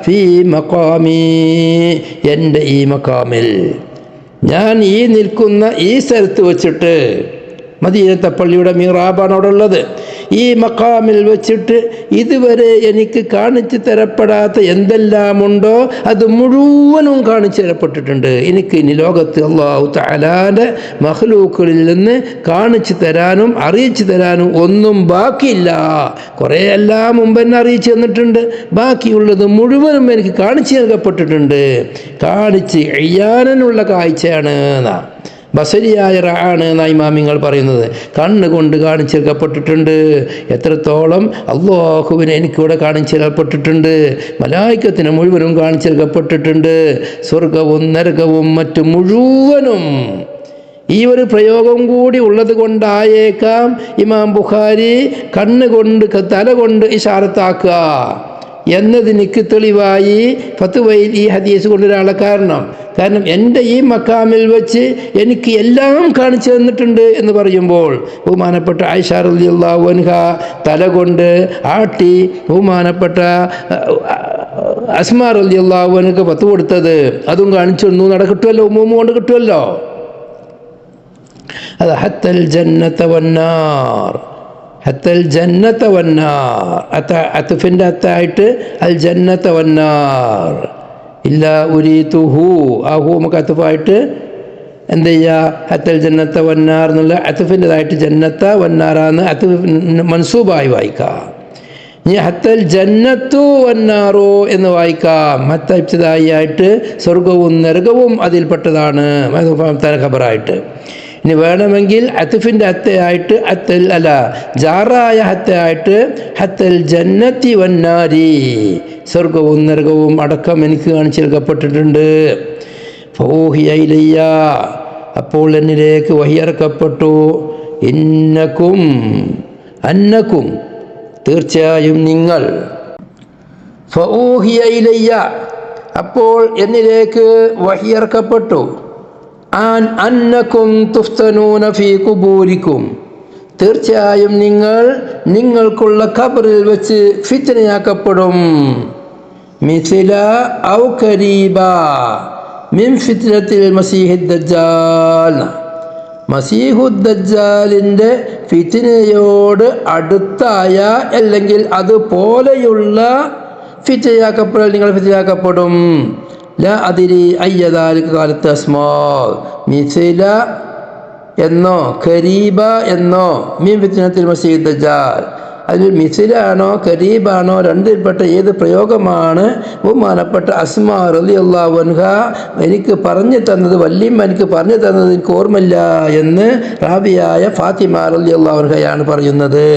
ഫീ മഖാമി, എൻ്റെ ഈ മഖാമിൽ, ഞാൻ ഈ നിൽക്കുന്ന ഈ സ്ഥലത്ത് വെച്ചിട്ട്, മദീനത്തെ പള്ളിയുടെ മിഹ്റാബാണ് അവിടെ ഉള്ളത്, ഈ മഖാമിൽ വെച്ചിട്ട് ഇതുവരെ എനിക്ക് കാണിച്ചു തരപ്പെടാത്ത എന്തെല്ലാമുണ്ടോ അത് മുഴുവനും കാണിച്ചു തരപ്പെട്ടിട്ടുണ്ട്. എനിക്ക് ഇനി ലോകത്ത് അല്ലാഹു തആലാന്റെ മഖ്ലൂക്കുകളിൽ നിന്ന് കാണിച്ചു തരാനും അറിയിച്ചു തരാനും ഒന്നും ബാക്കിയില്ല. കുറേ എല്ലാം മുമ്പ് എന്നെ അറിയിച്ചു തന്നിട്ടുണ്ട്, ബാക്കിയുള്ളത് മുഴുവനും എനിക്ക് കാണിച്ചു നൽകപ്പെട്ടിട്ടുണ്ട്. കാണിച്ച് അയ്യാനുള്ള കാഴ്ചയാണ് എന്നാ, ബസരിയായ റആണ് എന്നാ ഇമാമിങ്ങൾ പറയുന്നത്. കണ്ണുകൊണ്ട് കാണിച്ചേർക്കപ്പെട്ടിട്ടുണ്ട്. എത്രത്തോളം അല്ലാഹുവിനെ എനിക്കിവിടെ കാണിച്ചേർക്കപ്പെട്ടിട്ടുണ്ട്, മലായിക്കത്തിന് മുഴുവനും കാണിച്ചേർക്കപ്പെട്ടിട്ടുണ്ട്, സ്വർഗവും നരകവും മറ്റും മുഴുവനും. ഈ ഒരു പ്രയോഗം കൂടി ഉള്ളത് കൊണ്ടായേക്കാം ഇമാം ബുഖാരി കണ്ണുകൊണ്ട് തല കൊണ്ട് ഇശാറത്താക്കുക എന്നതിനിക്ക് തെളിവായി ഫത്വയിൽ ഈ ഹദീസ് കൊണ്ടൊരാളെ കാരണം എൻ്റെ ഈ മക്കാമിൽ വെച്ച് എനിക്ക് എല്ലാം കാണിച്ചു തന്നിട്ടുണ്ട് എന്ന് പറയുമ്പോൾ ബഹുമാനപ്പെട്ട ആയിഷ റളിയല്ലാഹു അൻഹ തല കൊണ്ട് ആട്ടി ബഹുമാനപ്പെട്ട അസ്മാ റളിയല്ലാഹു അൻഹ ഫത്വ കൊടുത്തത് അതും കാണിച്ചു തന്നു. കിട്ടുമല്ലോ, ഉമ്മൂമ്മ കൊണ്ട് കിട്ടുമല്ലോ. അത് ഹത്തൽ ജന്നത വന്നാർ, ഹത്തൽ ജന്നത വന്നാർ, അത്ഫിൻ്റെ അത്തായിട്ട് അൽ ജന്നത വന്നാർ ഇല്ല ഉരീതുഹു, ആ ഹൂ നമുക്ക് അത്ഫായിട്ട് എന്ത് ചെയ്യുക, ഹത്തൽ ജന്നത വന്നാർ എന്നുള്ള അത്ഫിൻ്റെതായിട്ട് ജന്നത്ത വന്നാറാന്ന് അത്ഫ് മൻസൂബായി വായിക്കാം. ഇനി ഹത്തൽ ജന്നത്തു വന്നാറോ എന്ന് വായിക്കാം. ഹത്ത ഇബ്തിദായി ആയിട്ട് സ്വർഗവും നരകവും അതിൽപ്പെട്ടതാണ് ഖബറായിട്ട്. ഇനി വേണമെങ്കിൽ അത്ഫിൻ്റെ ഹത്തയായിട്ട് അത്തൽ അല്ല ജാറായ ഹത്തയായിട്ട് ഹത്തൽ ജന്നത്തി വന്നാരി, സ്വർഗവും നരകവും അടക്കം എനിക്ക് കാണിച്ചു നൽകപ്പെട്ടിട്ടുണ്ട്. ഫഊഹിയ ഇലയ്യ, അപ്പോൾ എന്നിലേക്ക് വഹിയിറക്കപ്പെട്ടു. ഇന്നക്കും അന്നക്കും, തീർച്ചയായും നിങ്ങൾ, ഫഊഹിയ ഇലയ്യ, അപ്പോൾ എന്നിലേക്ക് വഹിയിറക്കപ്പെട്ടു, അന്നകും തുഫ്തനൂന ഫീ ഖുബൂരിക്കും, തീർച്ചയായും നിങ്ങൾക്കുള്ള ഖബറിൽ വെച്ച് ഫിത്നയാക്കപ്പെടും. മിസ്ല ഔ ഖരീബ മിൻ ഫിത്നത്തിൽ മസീഹുദ് ദജ്ജാൽ, മസീഹുദ് ദജ്ജാലിൻ്റെ ഫിത്നയോട് അടുത്തായ അല്ലെങ്കിൽ അതുപോലെയുള്ള ഫിത്നയാക്കപ്പെടൽ നിങ്ങൾ ഫിത്നയാക്കപ്പെടും. ലാ അദിരി അയ്യദാലിക കാലത്ത് അസ്മാ, മിസ്ല എന്നോ ഖരീബ എന്നോ മിൻ ഫിത്നത്തിൽ മസീഹുദ് ദജ്ജാൽ, അതിൽ മിസ്ലാണോ ഖരീബാണോ രണ്ടിൽപ്പെട്ട ഏത് പ്രയോഗമാണ് ബഹുമാനപ്പെട്ട അസ്മാ റളിയല്ലാഹു അൻഹ എനിക്ക് പറഞ്ഞു തന്നത്, വല്യമ്മ എനിക്ക് പറഞ്ഞു തന്നത് എനിക്ക് ഓർമ്മയില്ല എന്ന് റാബിയായ ഫാത്തിമ റളിയല്ലാഹു അൻഹയാണ് പറയുന്നത്.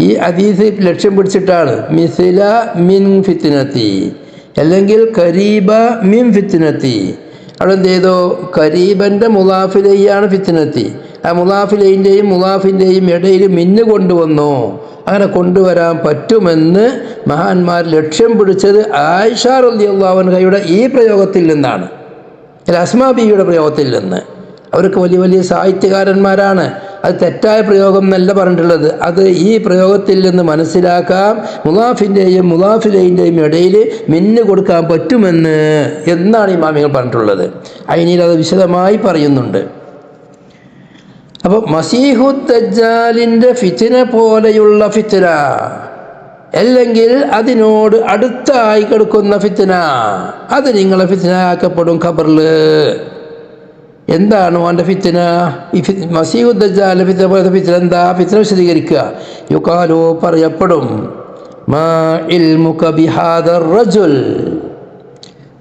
ഈ ഹദീസ് ലക്ഷ്യം പിടിച്ചിട്ടാണ് മിസ്ല മിൻ ഫിത്നത്തി അല്ലെങ്കിൽ ഖരീബ മിൻ ഫിത്നത്തി. അവിടെ എന്ത് ചെയ്തു? ഖരീബൻ്റെ മുലാഫിലയാണ് ഫിത്നത്തി. ആ മുലാഫിലൈൻ്റെയും മുലാഫിൻ്റെയും ഇടയിൽ മിന്ന് കൊണ്ടുവന്നു. അങ്ങനെ കൊണ്ടുവരാൻ പറ്റുമെന്ന് മഹാന്മാർ ലക്ഷ്യം പിടിച്ചത് ആയിഷ റളിയല്ലാഹു അൻഹയുടെ ഈ പ്രയോഗത്തിൽ നിന്നാണ്, അസ്മാ ബീവിയുടെ പ്രയോഗത്തിൽ നിന്ന്. അവർക്ക് വലിയ വലിയ സാഹിത്യകാരന്മാരാണ്. അത് തെറ്റായ പ്രയോഗം എന്നല്ല പറഞ്ഞിട്ടുള്ളത്, അത് ഈ പ്രയോഗത്തിൽ നിന്ന് മനസ്സിലാക്കാം മുലാഫിൻ്റെയും മുലാഫിലൈൻ്റെയും ഇടയിൽ മിന്ന് കൊടുക്കാൻ പറ്റുമെന്ന് എന്നാണ് ഇമാമികൾ പറഞ്ഞിട്ടുള്ളത്. അതിനിൽ അത് വിശദമായി പറയുന്നുണ്ട്. അപ്പോൾ മസീഹുദ് ദജ്ജാലിൻ്റെ ഫിത്ന പോലെയുള്ള ഫിത്ന അല്ലെങ്കിൽ അതിനോട് അടുത്തായി കിടക്കുന്ന ഫിത്ന, അത് നിങ്ങളെ ഫിത്ന ആക്കപ്പെടും ഖബറിൽ. എന്താണ് അവൻ്റെ ഫിത്ന? ഈ മസീഹുദ് ദജ്ജാലിൻ്റെ ഫിത്ന പോലത്തെ ഫിത്ന എന്താ? ഫിത്ന വിശദീകരിക്കുക. യുഖാലു പറയപ്പെടും, മാ ഇൽമുക ബിഹാദർ റജുൽ,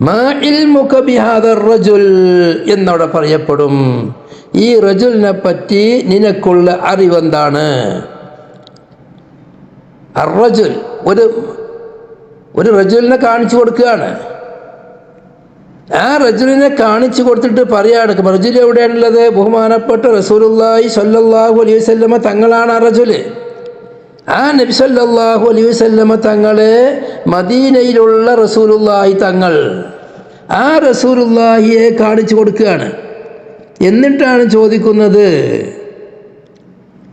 മാ ഇൽമുക ബിഹാദർ റജുൽ എന്നവിടെ പറയപ്പെടും. ഈ റജുലിനെ പറ്റി നിനക്കുള്ള അറിവെന്താണ്? അർറജുൽ ഒരു റജുലിനെ കാണിച്ചു കൊടുക്കുകയാണ്. ആ റജുലിനെ കാണിച്ചു കൊടുത്തിട്ട് പറയാണ്, റജുൽ എവിടെയാണുള്ളത്? ബഹുമാനപ്പെട്ട റസൂലുള്ളാഹി സ്വല്ലല്ലാഹു അലൈഹി വസല്ലമ തങ്ങളാണ് ആ റജുല്. ആ നബി സല്ലല്ലാഹു അലൈഹി വസല്ലമ തങ്ങളെ മദീനയിലുള്ള റസൂലുള്ളാഹി തങ്ങൾ ആ റസൂലുള്ളാഹിയെ കാണിച്ചു കൊടുക്കുകയാണ്. എന്നിട്ടാണ് ചോദിക്കുന്നത്,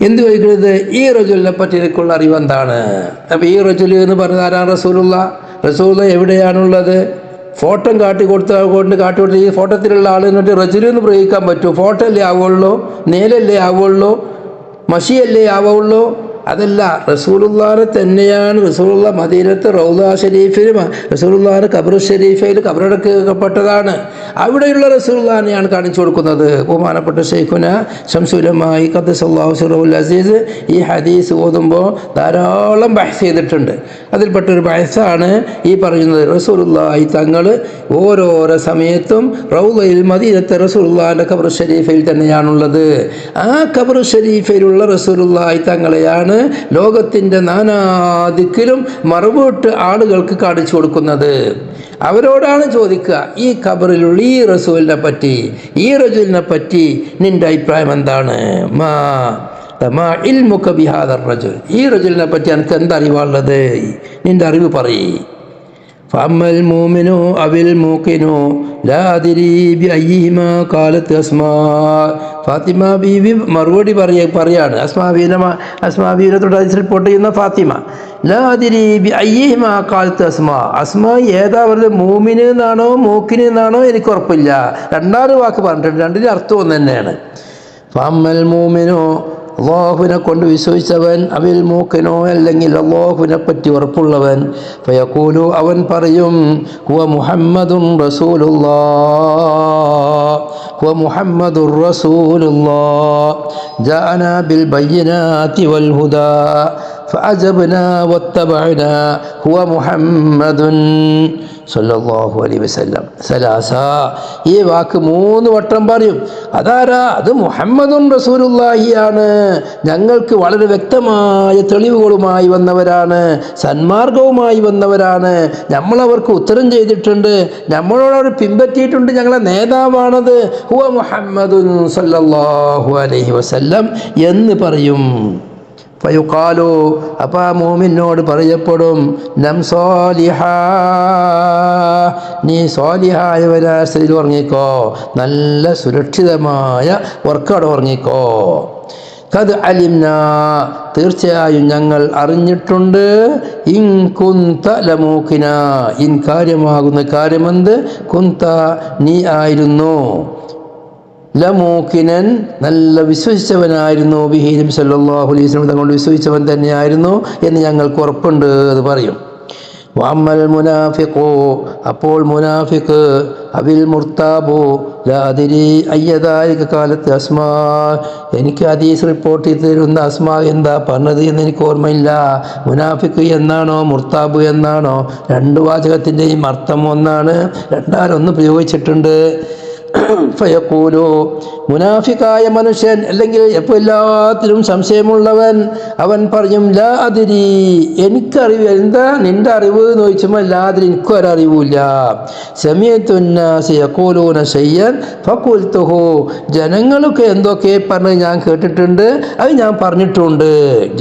എന്ത് ചോദിക്കുന്നത്? ഈ റജുലിനെ പറ്റി എനിക്കുള്ള അറിവ് എന്താണ്? അപ്പം ഈ റജുൽ എന്ന് പറഞ്ഞത് ആരാണ്? റസൂലുള്ള എവിടെയാണുള്ളത്? ഫോട്ടോ കാട്ടി കൊടുത്ത ഈ ഫോട്ടോത്തിലുള്ള ആൾ എന്നിട്ട് റജുൽ എന്ന് പ്രയോഗിക്കാൻ പറ്റുമോ? ഫോട്ടോ അല്ലേ ആവുള്ളൂ, നേലല്ലേ ആവുള്ളൂ, മഷിയല്ലേ ആവുള്ളൂ? അതല്ല, റസൂലുള്ളാഹിനെ തന്നെയാണ്. റസൂലുള്ള മദീനത്ത് റൗള ഷരീഫിൽ റസൂലുള്ളാഹിന്റെ ഖബർ ഷരീഫയിൽ ഖബറടക്കപ്പെട്ടതാണ്. അവിടെയുള്ള റസൂലുള്ളാഹിനെയാണ് കാണിച്ചു കൊടുക്കുന്നത്. ബഹുമാനപ്പെട്ട ശൈഖുന ശംസുലമായി ഖദ്ദസല്ലാഹു സിറഹുൽ അസീസ് ഈ ഹദീസ് ഓതുമ്പോൾ ധാരാളം ബഹ്സ് ചെയ്തിട്ടുണ്ട്. അതിൽപ്പെട്ടൊരു ബഹ്സാണ് ഈ പറയുന്നത്. റസൂലുള്ളാഹി തങ്ങൾ ഓരോരോ സമയത്തും റൗളയിൽ മദീനത്തെ റസൂലുള്ളാഹിന്റെ ഖബർ ഷരീഫയിൽ തന്നെയാണുള്ളത്. ആ ഖബർ ഷരീഫയിലുള്ള റസൂലുള്ളാഹി തങ്ങളെയാണ് ലോകത്തിൻ്റെ നാനാദിക്കിലും മറുപൂട്ട് ആളുകൾക്ക് കാണിച്ചു കൊടുക്കുന്നത്. അവരോടാണ് ചോദിക്കുക, ഈ ഖബറിലുള്ള ഈ റസൂലിനെ പറ്റി, ഈ റജുലിനെ പറ്റി നിന്റെ അഭിപ്രായം എന്താണ്? മാ ഇൽമുക ബിഹാദർ റജുൽ, ഈ റജുലിനെ പറ്റി എനിക്ക് എന്താ അറിവാണുള്ളത്? നിന്റെ അറിവ് പറയ്. ഫഅമ്മൽ മുഅ്മിനു അവിൽ മൂഖിനു ലാ അദ്രി ബിഅയ്യിഹിമാ ഖാലത്ത് അസ്മാ. ഫാത്തിമ ബീവി മറുപടി പറയാണ്. അസ്മാ ബീവിനെ തൊട്ട് റിപ്പോർട്ട് ചെയ്യുന്ന ഫാത്തിമ, ലാ അദ്രി ബിഅയ്യിഹിമാ ഖാലത്ത് അസ്മാ. അസ്മാ ഏതാ പറഞ്ഞത്? മൂമിന് എന്നാണോ മൂക്കിന് എന്നാണോ എനിക്ക് ഉറപ്പില്ല. രണ്ടാമത് വാക്ക് പറഞ്ഞിട്ടുണ്ട്, രണ്ടിൻ്റെ അർത്ഥം ഒന്ന് തന്നെയാണ്. ഫഅമ്മൽ മുഅ്മിനു, അള്ളാഹുവിനെ കൊണ്ട് വിശ്വസിച്ചവൻ, അവിൽ മൂക്കിനോ അല്ലെങ്കിൽ അള്ളാഹുവിനെ പറ്റി ഉറപ്പുള്ളവൻ, ഫയഖൂലു അവൻ പറയും, ഹുവ മുഹമ്മദുൻ റസൂലുള്ളാഹ്, ഹുവ മുഹമ്മദുർ റസൂലുള്ളാഹ് ജാഅനാ ബിൽ ബയ്യിനാതി വൽ ഹുദാ ഫഅജബ്നാ വത്തബഅനാ ഹുവ മുഹമ്മദുൻ സല്ലല്ലാഹു അലൈഹി വസല്ലം. സലാസ, ഈ വാക്ക് 3 വട്ടം പറയും. അതാരാ? അത് മുഹമ്മദുൻ റസൂലുള്ളാഹിയാണ്. ഞങ്ങൾക്ക് വളരെ വ്യക്തമായ തെളിവുകളുമായി വന്നവരാണ്, സന്മാർഗവുമായി വന്നവരാണ്. നമ്മളവർക്ക് ഉത്തരം ചെയ്തിട്ടുണ്ട്, നമ്മളോടവർ പിൻപറ്റിയിട്ടുണ്ട്. ഞങ്ങളെ നേതാവാണത്. ഹുവ മുഹമ്മദുൻ സല്ലല്ലാഹു അലൈഹി വസല്ലം എന്ന് പറയും. ഫയുഖാലു, അപ്പോൾ ആ മോമിനോട് പറയപ്പെടും, നം സ്വാലിഹാ, നീ സ്വാലിഹായവരാശ്രയിൽ ഉറങ്ങിക്കോ, നല്ല സുരക്ഷിതമായ ഉറക്കോടെ ഉറങ്ങിക്കോ. ഖദ് അലിംന, തീർച്ചയായും ഞങ്ങൾ അറിഞ്ഞിട്ടുണ്ട്, ഇൻ കുന്ത ലമൂഖിന, ഇൻ കാര്യമാകുന്ന കാര്യമെന്ത്, കുന്ത നീ ആയിരുന്നു, ലമൂഖിനൻ നല്ല വിശ്വസിച്ചവനായിരുന്നു, ബിഹി നബി സല്ലല്ലാഹു അലൈഹി വസല്ലം തങ്ങൾ വിശ്വസിച്ചവൻ തന്നെയായിരുന്നു എന്ന് ഞങ്ങൾക്ക് ഉറപ്പുണ്ട് എന്ന് പറയും. വഅമ്മൽ മുനാഫിഖു, അപ്പോൾ മുനാഫിഖ്, അബിൽ മുർത്താബു ലാ അദ്രി അയ്യദാലിക കാലത്ത് അസ്മാ, എനിക്ക് ഹദീസ് റിപ്പോർട്ട് ചെയ്ത് തരുന്ന അസ്മാ എന്താ പറഞ്ഞത് എന്ന് എനിക്ക് ഓർമ്മയില്ല. മുനാഫിഖ് എന്നാണോ മുർത്താബു എന്നാണോ, രണ്ട് വാചകത്തിൻ്റെയും അർത്ഥം ഒന്നാണ്, രണ്ടാലൊന്ന് പ്രയോഗിച്ചിട്ടുണ്ട്. ഫയഖൂലു, മുനാഫിക്കായ മനുഷ്യൻ അല്ലെങ്കിൽ എപ്പോൾ എല്ലാത്തിലും സംശയമുള്ളവൻ, അവൻ പറയും, ലാ അദ്രി, എനിക്കറിവ്, എന്താ നിന്റെ അറിവ് എന്ന് ചോദിച്ചുമ്പോൾ ലാതിരി എനിക്കും ഒരറിവില്ല. സമയത്തു നാസി യഖൂലൂന ശൈഅൻ ഫഖുൽതുഹു, ജനങ്ങളൊക്കെ എന്തൊക്കെ പറഞ്ഞ് ഞാൻ കേട്ടിട്ടുണ്ട്, അത് ഞാൻ പറഞ്ഞിട്ടുണ്ട്.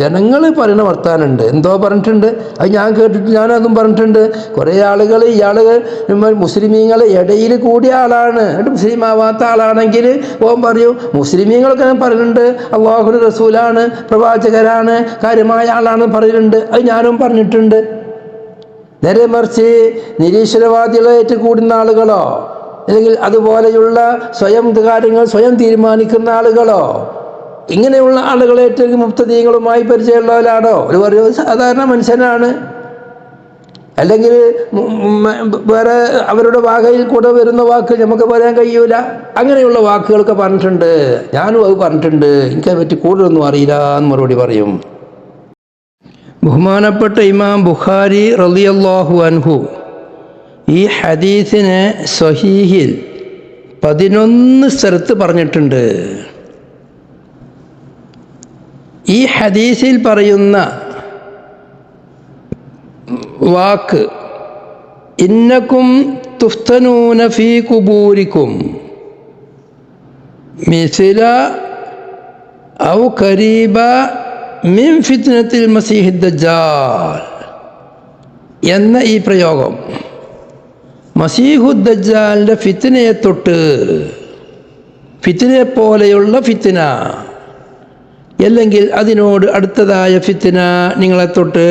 ജനങ്ങൾ പറയുന്ന വർത്താനുണ്ട്, എന്തോ പറഞ്ഞിട്ടുണ്ട്, അത് ഞാൻ കേട്ടിട്ട് ഞാനതും പറഞ്ഞിട്ടുണ്ട്. കുറേ ആളുകൾ ഇയാളുകൾ മുസ്ലിമീങ്ങളെ ഇടയിൽ കൂടിയ ആളാണ്, മുസ്ലിം ആവാത്ത ആളാണെങ്കിൽ ഓൻ പറയും മുസ്ലിമീങ്ങളൊക്കെ ഞാൻ പറയുന്നുണ്ട്, അള്ളാഹുവിൻ്റെ റസൂലാണ്, പ്രവാചകരാണ്, കാര്യമായ ആളാണെന്ന് പറയുന്നുണ്ട്, അത് ഞാനും പറഞ്ഞിട്ടുണ്ട്. നേരെ മറിച്ച് നിരീശ്വരവാദികളായിട്ട് കൂടുന്ന ആളുകളോ അല്ലെങ്കിൽ അതുപോലെയുള്ള സ്വയം കാര്യങ്ങൾ സ്വയം തീരുമാനിക്കുന്ന ആളുകളോ ഇങ്ങനെയുള്ള ആളുകളായിട്ട് മുബ്തദീങ്ങളുമായി പരിചയമുള്ളവരാണോ, ഒരു സാധാരണ മനുഷ്യനാണ്, അല്ലെങ്കിൽ വേറെ അവരുടെ വാകയിൽ കൂടെ വരുന്ന വാക്ക് നമുക്ക് പറയാൻ കഴിയൂല, അങ്ങനെയുള്ള വാക്കുകളൊക്കെ പറഞ്ഞിട്ടുണ്ട്, ഞാനും അത് പറഞ്ഞിട്ടുണ്ട്, എനിക്കതിനെ പറ്റി കൂടുതലൊന്നും അറിയില്ല എന്ന് മറുപടി പറയും. ബഹുമാനപ്പെട്ട ഇമാം ബുഖാരി റളിയല്ലാഹു അൻഹു ഈ ഹദീസിനെ സ്വഹീഹിൽ 11 സ്ഥലത്ത് പറഞ്ഞിട്ടുണ്ട്. ഈ ഹദീസിൽ പറയുന്ന വാക്ക്, ഇന്നക്കും തുഫ്തനൂന ഫീ ഖുബൂരിക്കും മിസ്ല ഔ ഖരീബ മിൻ ഫിത്നത്തിൽ മസീഹി ദജ്ജാൽ എന്ന ഈ പ്രയോഗം മസീഹു ദജ്ജാലിൻ്റെ ഫിത്നയെ തൊട്ട്, ഫിത്നയെ പോലെയുള്ള ഫിത്ന അല്ലെങ്കിൽ അതിനോട് അടുത്തതായ ഫിത്ന നിങ്ങളെ തൊട്ട്,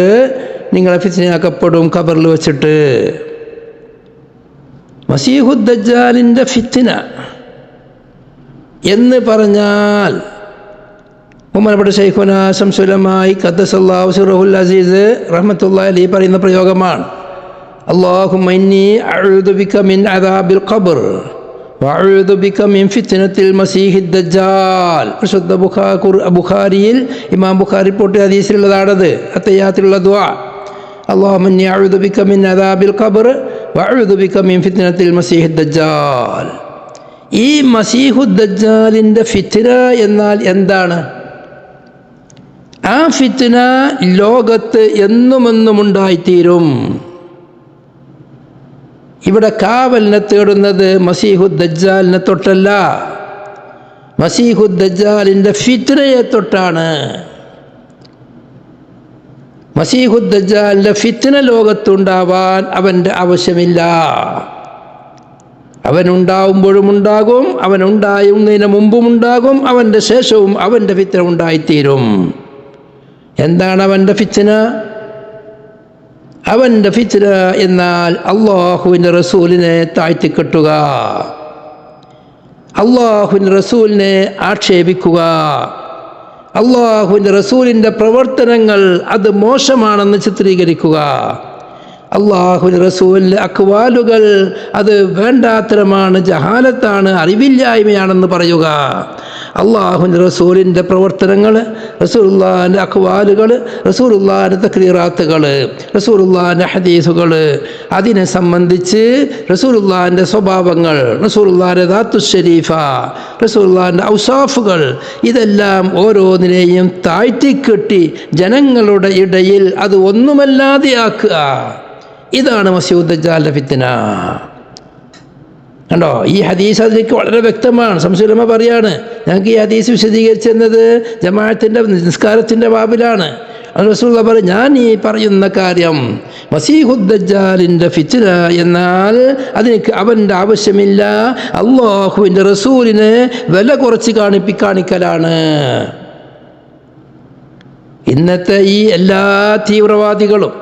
നിങ്ങളെ ഫിത്നയാക്കപ്പെടും ഖബറിൽ വെച്ചിട്ട്. മസീഹു ദജ്ജാലിൻ്റെ ഫിത്ന എന്ന് പറഞ്ഞാൽ ബഹുമാനപ്പെട്ട ശൈഖുനാ ശംസുലമായി ഖദ്ദസല്ലാഹു സിർറഹുൽ അസീസ് റഹ്മത്തുള്ളാഹി അലൈഹി പറയുന്ന പ്രയോഗമാണ്, അല്ലാഹുമ്മ ഇന്നി അഊദു ബിക മിൻ അദാബിൽ ഖബ്ർ വഅഊദു ബിക മിൻ ഫിത്നത്തിൽ മസീഹി ദജ്ജാൽ. പരിശുദ്ധ ബുഖാരിയിൽ ഇമാം ബുഖാരി റിപ്പോർട്ട് ഹദീസിലുള്ളതാണത്, അത്തഹിയ്യാത്തിലുള്ള ദുആ, അല്ലാഹുമ്മ ഇന്നി അഊദു ബിക മിൻ അദാബിൽ ഖബ്ർ വഅഊദു ബിക മിൻ ഫിത്നത്തിൽ മസീഹി ദജ്ജാൽ. ഈ മസീഹു ദജ്ജാലിൻ്റെ ഫിത്ന എന്നാൽ എന്താണ്? ആ ഫിത്ന ലോകത്ത് എന്നുമെന്നും ഉണ്ടായിത്തീരും. ഇവിടെ കാവലിനെ തേടുന്നത് മസീഹു ദജ്ജാലിനെ തൊട്ടല്ല, മസീഹു ദജ്ജാലിൻ്റെ ഫിത്നയെ തൊട്ടാണ്. മസീഹു ദജ്ജാലിൻ്റെ ഫിത്ന ലോകത്തുണ്ടാവാൻ അവൻ്റെ ആവശ്യമില്ല. അവനുണ്ടാവുമ്പോഴും ഉണ്ടാകും, അവനുണ്ടായുന്നതിന് മുമ്പും ഉണ്ടാകും, അവൻ്റെ ശേഷവും അവൻ്റെ ഫിത്ന ഉണ്ടായിത്തീരും. എന്താണ് അവൻ്റെ ഫിത്ന? അവൻ്റെ ഫിത്ന എന്നാൽ അള്ളാഹുവിൻ്റെ റസൂലിനെ താഴ്ത്തിക്കെട്ടുക, അള്ളാഹുവിൻ്റെ റസൂലിനെ ആക്ഷേപിക്കുക, അള്ളാഹുവിൻ്റെ റസൂലിൻ്റെ പ്രവർത്തനങ്ങൾ അത് മോശമാണെന്ന് ചിത്രീകരിക്കുക, അള്ളാഹുവിൻ്റെ റസൂലിൻ്റെ അക്വാലുകൾ അത് വേണ്ടാത്തരമാണ്, ജഹാലത്താണ്, അറിവില്ലായ്മയാണെന്ന് പറയുക. അള്ളാഹുവിൻ്റെ റസൂലിൻ്റെ പ്രവർത്തനങ്ങൾ, റസൂലുള്ളാഹിൻ്റെ അക്വാലുകൾ, റസൂലുള്ളാഹിൻ്റെ തക്രീറാത്തുകൾ, റസൂലുള്ളാഹിൻ്റെ ഹദീസുകൾ, അതിനെ സംബന്ധിച്ച് റസൂലുള്ളാഹിൻ്റെ സ്വഭാവങ്ങൾ, റസൂലുള്ളാഹിൻ്റെ ദാത്തു ശരീഫ, റസൂലുള്ളാഹിൻ്റെ ഔസാഫുകൾ, ഇതെല്ലാം ഓരോന്നിനെയും താഴ്ത്തിക്കെട്ടി ജനങ്ങളുടെ ഇടയിൽ അത് ഒന്നുമല്ലാതെയാക്കുക. ഇതാണ് മസീഹു ദജ്ജാലിൻ്റെ ഫിത്ന. കണ്ടോ, ഈ ഹദീസ് അതിലേക്ക് വളരെ വ്യക്തമാണ്. സംശുലമ പറയാണ്, ഞങ്ങൾക്ക് ഈ ഹദീസ് വിശദീകരിച്ചെന്നത് ജമാഅത്തിൻ്റെ നിസ്കാരത്തിൻ്റെ ബാബിലാണ്. റസൂലുള്ളാഹി പറയും, ഞാൻ ഈ പറയുന്ന കാര്യം മസീഹുദ്ദജ്ജാലിൻ്റെ ഫിത്ന എന്നാൽ അതിന് അവൻ്റെ ആവശ്യമില്ല, അല്ലാഹുവിൻ്റെ റസൂലിനെ വില കുറച്ച് കാണിക്കലാണ്. ഇന്നത്തെ ഈ എല്ലാ തീവ്രവാദികളും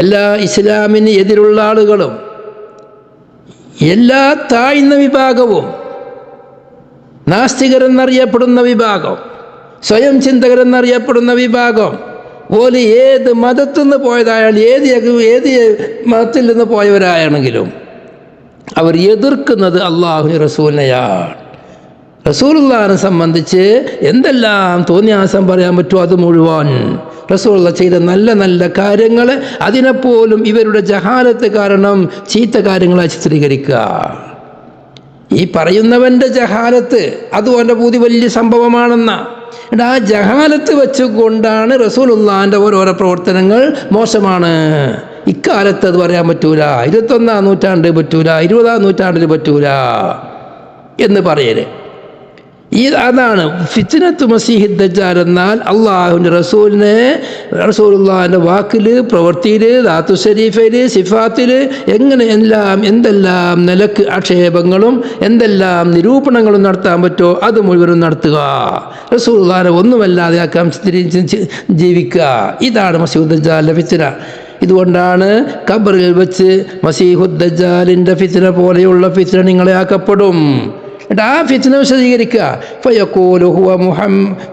എല്ലാ ഇസ്ലാമിന് എതിരുള്ള ആളുകളും എല്ലാ താഴ്ന്ന വിഭാഗവും നാസ്തികരെന്നറിയപ്പെടുന്ന വിഭാഗം, സ്വയം ചിന്തകരെന്നറിയപ്പെടുന്ന വിഭാഗം പോലെ ഏത് മതത്തിൽ നിന്ന് പോയതായാലും ഏത് മതത്തിൽ നിന്ന് പോയവരായാണെങ്കിലും അവർ എതിർക്കുന്നത് അല്ലാഹു റസൂലിനെയാണ്. റസൂലുള്ളാഹിനെ സംബന്ധിച്ച് എന്തെല്ലാം തോന്നിയാസം പറയാൻ പറ്റുമോ അത് മുഴുവൻ റസൂലുള്ള ചെയ്ത നല്ല നല്ല കാര്യങ്ങൾ അതിനെപ്പോലും ഇവരുടെ ജഹാലത്ത് കാരണം ചീത്ത കാര്യങ്ങളായി ചിത്രീകരിക്കുക. ഈ പറയുന്നവൻ്റെ ജഹാലത്ത് അതും അവൻ്റെ പൂതി വലിയ സംഭവമാണെന്ന ആ ജഹാലത്ത് വെച്ചുകൊണ്ടാണ് റസൂലുള്ളാഹിൻ്റെ ഓരോരോ പ്രവർത്തനങ്ങൾ മോശമാണ്. ഇക്കാലത്ത് അത് പറയാൻ പറ്റൂല, 21-ാം നൂറ്റാണ്ടിൽ പറ്റൂല, 20-ാം നൂറ്റാണ്ടിൽ പറ്റൂല എന്ന് പറയല്. അതാണ് ഫിത്നത്തു മസീഹി ദജ്ജാൽ എന്നാൽ അള്ളാഹുവിൻ്റെ റസൂലിനെ റസൂലുള്ളാഹിൻ്റെ വാക്കിൽ, പ്രവൃത്തിയിൽ, ദാത്തു ശരീഫയിൽ, സിഫാത്തിൽ എങ്ങനെ എന്തെല്ലാം നിലക്ക് ആക്ഷേപങ്ങളും എന്തെല്ലാം നിരൂപണങ്ങളും നടത്താൻ പറ്റുമോ അത് മുഴുവനും നടത്തുക. റസൂലുള്ളാഹിനെ ഒന്നുമല്ലാതെ ആക്കാൻ ജീവിക്കുക. ഇതാണ് മസീഹുദ് ദജ്ജാലിൻ്റെ ഫിത്ന. ഇതുകൊണ്ടാണ് ഖബറിൽ വെച്ച് മസീഹുദ് ദജ്ജാലിൻ്റെ ഫിത്ന പോലെയുള്ള ഫിത്ന നിങ്ങളെ ആക്കപ്പെടും. എന്നിട്ട് ആ ഫിത്ന വിശദീകരിക്കുക. ഫയഖൂലു ഹുവ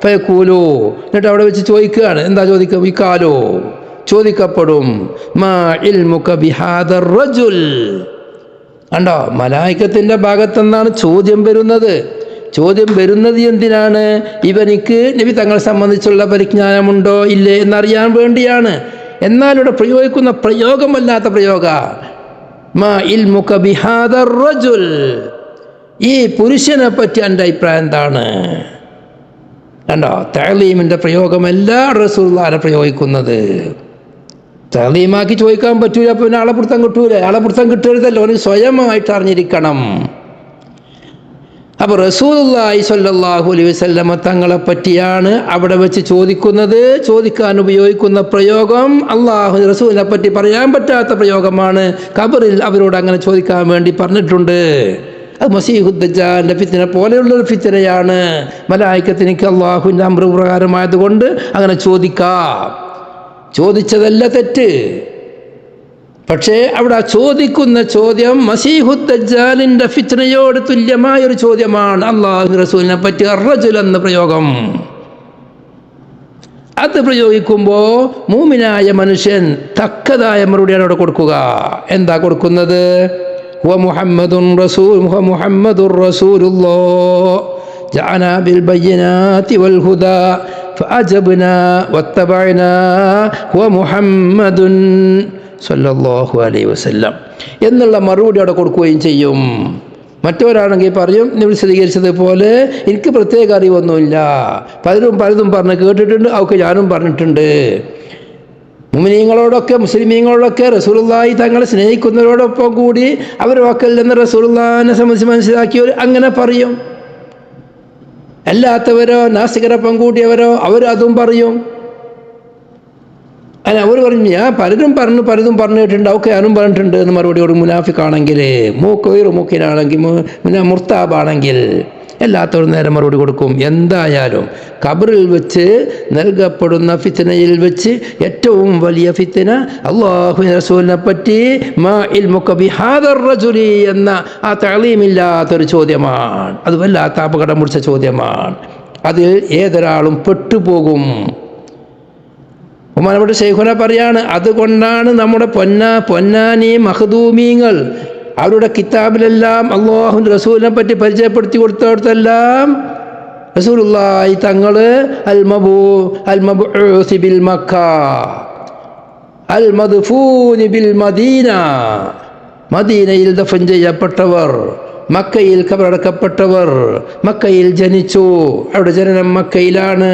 ഫയഖൂലു, എന്നിട്ട് അവിടെ വെച്ച് ചോദിക്കുകയാണ്. എന്താ ചോദിക്കുക? വികാലോ, ചോദിക്കപ്പെടും. മാ ഇൽമുക ബിഹാദർ റജുൽ. കണ്ടോ, മലായികത്തിൻ്റെ ഭാഗത്തുനിന്നാണ് ചോദ്യം വരുന്നത്. ചോദ്യം വരുന്നത് എന്തിനാണ്? ഇവനിക്ക് നബി തങ്ങളെ സംബന്ധിച്ചുള്ള പരിജ്ഞാനമുണ്ടോ ഇല്ലേ എന്നറിയാൻ വേണ്ടിയാണ്. എന്നാൽ ഇവിടെ പ്രയോഗിക്കുന്ന പ്രയോഗമല്ലാത്ത പ്രയോഗ. മാ ഇൽമുക ബിഹാദർ റജുൽ, ഈ പുരുഷനെ പറ്റി എൻ്റെ അഭിപ്രായം എന്താണ്? കണ്ടോ, തഅലീമിൻ്റെ പ്രയോഗമല്ല റസൂലുള്ളാഹിനെ പ്രയോഗിക്കുന്നത്. തഅലീമാക്കി ചോദിക്കാൻ പറ്റൂല, അപ്പോൾ പിന്നെ ആളെ പിടുത്തം കിട്ടൂല. ആളെ പിടുത്തം കിട്ടരുതല്ലോ, അവന് സ്വയമായിട്ട് അറിഞ്ഞിരിക്കണം. അപ്പോൾ റസൂലുള്ളാഹി സ്വല്ലല്ലാഹു അലൈഹി വസല്ലമ തങ്ങളെ പറ്റിയാണ് അവിടെ വെച്ച് ചോദിക്കുന്നത്. ചോദിക്കാൻ ഉപയോഗിക്കുന്ന പ്രയോഗം അള്ളാഹു റസൂലിനെ പറ്റി പറയാൻ പറ്റാത്ത പ്രയോഗമാണ്. ഖബറിൽ അവരോട് അങ്ങനെ ചോദിക്കാൻ വേണ്ടി പറഞ്ഞിട്ടുണ്ട്. അത് മസീഹുദ് ദജ്ജാലിൻ്റെ ഫിത്ന പോലെയുള്ളൊരു ഫിത്നയാണ്. മലായികത്തിനിക്ക് അള്ളാഹുവിൻ്റെ അമ്ര പ്രകാരമായതുകൊണ്ട് അങ്ങനെ ചോദിക്കാം. ചോദിച്ചതല്ല തെറ്റ്. പക്ഷേ അവിടെ ചോദിക്കുന്ന ചോദ്യം മസീഹുദ് ദജ്ജാലിൻ്റെ ഫിത്നയോട് തുല്യമായൊരു ചോദ്യമാണ്. അള്ളാഹു റസൂലിനെ പറ്റി റജുൽ എന്ന പ്രയോഗം അത് പ്രയോഗിക്കുമ്പോൾ മൂമിനായ മനുഷ്യൻ തക്കതായ മറുപടിയാണ് അവിടെ കൊടുക്കുക. എന്താ കൊടുക്കുന്നത്? محمد رسول الله جاءنا بالبينات والهدى فأجبنا واتبعنا هو محمد صلى الله عليه وسلم എന്നുള്ള മറുപടി അവിടെ കൊടുക്കുകയും ചെയ്യും. മറ്റവരാണെങ്കിൽ പറയും, നിങ്ങൾ വിശദീകരിച്ചതുപോലെ എനിക്ക് പ്രത്യേക അറിവൊന്നുമില്ല, പലതും പറഞ്ഞ് കേട്ടിട്ടുണ്ട്, അവർക്ക് ഞാനും പറഞ്ഞിട്ടുണ്ട്. മുഅ്മിനീങ്ങളോടൊക്കെ മുസ്ലിമീങ്ങളോടൊക്കെ റസൂലുള്ളാഹി തങ്ങളെ സ്നേഹിക്കുന്നവരോടൊപ്പം കൂടി അവർ വക്കൽ നിന്ന് റസൂലുള്ളാഹിനെ സംബന്ധിച്ച് മനസ്സിലാക്കിയവർ അങ്ങനെ പറയും. അല്ലാത്തവരോ നാസ്തികരൊപ്പം കൂടിയവരോ അവർ അതും പറയും. അല്ല, അവർ പറഞ്ഞു ഞാൻ പലതും പറഞ്ഞിട്ടുണ്ട്, അവർക്ക് ഞാനും പറഞ്ഞിട്ടുണ്ട് എന്ന് മറുപടിയോട് മുനാഫിക്കാണെങ്കിൽ, മൂക്കിനാണെങ്കിൽ മുർത്താബാണെങ്കിൽ എല്ലാത്തവരും നേരെ മറുപടി കൊടുക്കും. എന്തായാലും ഖബറിൽ വെച്ച് നൽകപ്പെടുന്ന ഫിത്നയിൽ വെച്ച് ഏറ്റവും വലിയ ഫിത്ന അല്ലാഹു റസൂലിനെ പറ്റി മാ ഇൽമുക ബിഹാദർ റജുലി എന്ന ആ തഅലീമില്ലാത്തൊരു ചോദ്യമാണ്. അത് വല്ലാത്ത അപകടം പിടിച്ച ചോദ്യമാണ്. അതിൽ ഏതൊരാളും പെട്ടുപോകും. ബഹുമാനപ്പെട്ട ശൈഖുന പറയാണ്, അതുകൊണ്ടാണ് നമ്മുടെ പൊന്നാനി മഖ്ദൂമീങ്ങൾ അവരുടെ കിതാബിലെല്ലാം അല്ലാഹുവിൻ്റെ റസൂലിനെ പറ്റി പരിചയപ്പെടുത്തി കൊടുത്തവർക്കെല്ലാം റസൂലുള്ളാഹി തങ്ങൾ അൽ മബ്ഊസ് ബിൽ മക്ക അൽ മദ്ഫൂൻ ബിൽ മദീന, മദീനയിൽ ദഫൻ ചെയ്യപ്പെട്ടവർ, മക്കയിൽ ഖബറടക്കപ്പെട്ടവർ മക്കയിൽ ജനിച്ചു, അവിടെ ജനനം മക്കയിലാണ്,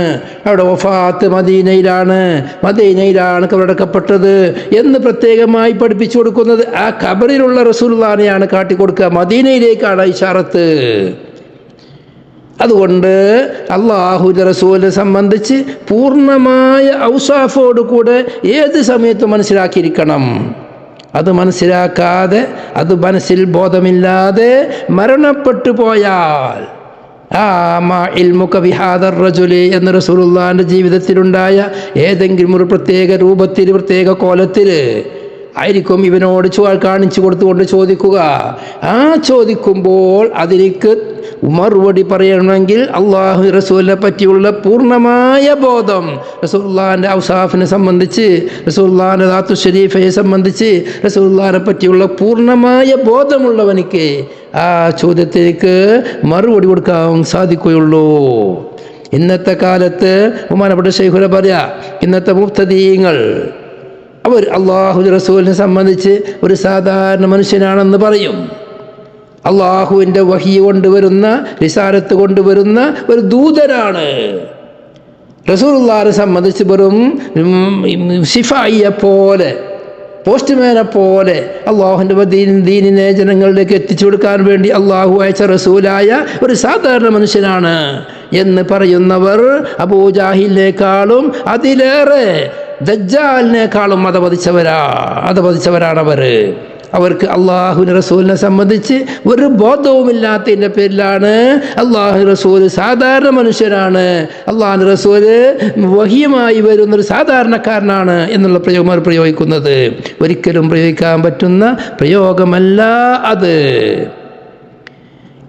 അവിടെ വഫാത്ത് മദീനയിലാണ്, മദീനയിലാണ് ഖബറടക്കപ്പെട്ടത് എന്ന് പ്രത്യേകമായി പഠിപ്പിച്ചു കൊടുക്കുന്നത് ആ ഖബറിലുള്ള റസൂലുള്ളാഹിനെയാണ് കാട്ടിക്കൊടുക്കുക. മദീനയിലേക്കാണ് ഇശാറത്ത്. അതുകൊണ്ട് അല്ലാഹുവിൻ്റെ റസൂലിനെ സംബന്ധിച്ച് പൂർണ്ണമായ ഔസാഫോടുകൂടെ ഏത് സമയത്തും മനസ്സിലാക്കിയിരിക്കണം. അത് മനസ്സിലാക്കാതെ, അത് മനസ്സിൽ ബോധമില്ലാതെ മരണപ്പെട്ടു പോയാൽ എന്ന് റസൂലുള്ളാഹിന്റെ ജീവിതത്തിലുണ്ടായ ഏതെങ്കിലും ഒരു പ്രത്യേക രൂപത്തിൽ, പ്രത്യേക കോലത്തിൽ ആയിരിക്കും ഇവനോട് കാണിച്ചു കൊടുത്തുകൊണ്ട് ചോദിക്കുക. ആ ചോദിക്കുമ്പോൾ അതിലേക്ക് മറുപടി പറയണമെങ്കിൽ അള്ളാഹു റസൂലിനെ പറ്റിയുള്ള പൂർണ്ണമായ ബോധം, റസൂലുള്ളാഹിന്റെ ഔസാഫിനെ സംബന്ധിച്ച്, റസൂലുള്ളാഹിന്റെ ദാത്തു ശരീഫയെ സംബന്ധിച്ച്, റസൂലുള്ളാഹിനെ പറ്റിയുള്ള പൂർണ്ണമായ ബോധമുള്ളവനിക്ക് ആ ചോദ്യത്തിലേക്ക് മറുപടി കൊടുക്കാൻ സാധിക്കുകയുള്ളൂ. ഇന്നത്തെ കാലത്ത് ബഹുമാനപ്പെട്ട ശൈഖുന പറയാ, ഇന്നത്തെ മുബ്തദീങ്ങൾ അവർ അള്ളാഹു റസൂലിനെ സംബന്ധിച്ച് ഒരു സാധാരണ മനുഷ്യനാണെന്ന് പറയും. അള്ളാഹുവിൻ്റെ വഹി കൊണ്ടുവരുന്ന, റിസാലത്ത് കൊണ്ടുവരുന്ന ഒരു ദൂതനാണ്. റസൂലുള്ളാഹിനെ സംബന്ധിച്ച് വെറും ശിഫായിയെ പോലെ, പോസ്റ്റ്മാനെ പോലെ അള്ളാഹുവിൻ്റെ ദീനിനെ ജനങ്ങളിലേക്ക് എത്തിച്ചു കൊടുക്കാൻ വേണ്ടി അള്ളാഹു അയച്ച റസൂലായ ഒരു സാധാരണ മനുഷ്യനാണ് എന്ന് പറയുന്നവർ അബൂജാഹിലിനേക്കാളും അതിലേറെ ദജ്ജാലിനേക്കാളും അധപതിച്ചവരാണവർ. അവർക്ക് അള്ളാഹുവിൻ്റെ റസൂലിനെ സംബന്ധിച്ച് ഒരു ബോധവുമില്ലാത്തതിൻ്റെ പേരിലാണ് അള്ളാഹു റസൂൽ സാധാരണ മനുഷ്യനാണ്, അള്ളാഹു റസൂൽ വഹിയുമായി വരുന്നൊരു സാധാരണക്കാരനാണ് എന്നുള്ള പ്രയോഗം പ്രയോഗിക്കുന്നത്. ഒരിക്കലും പ്രയോഗിക്കാൻ പറ്റുന്ന പ്രയോഗമല്ല അത്.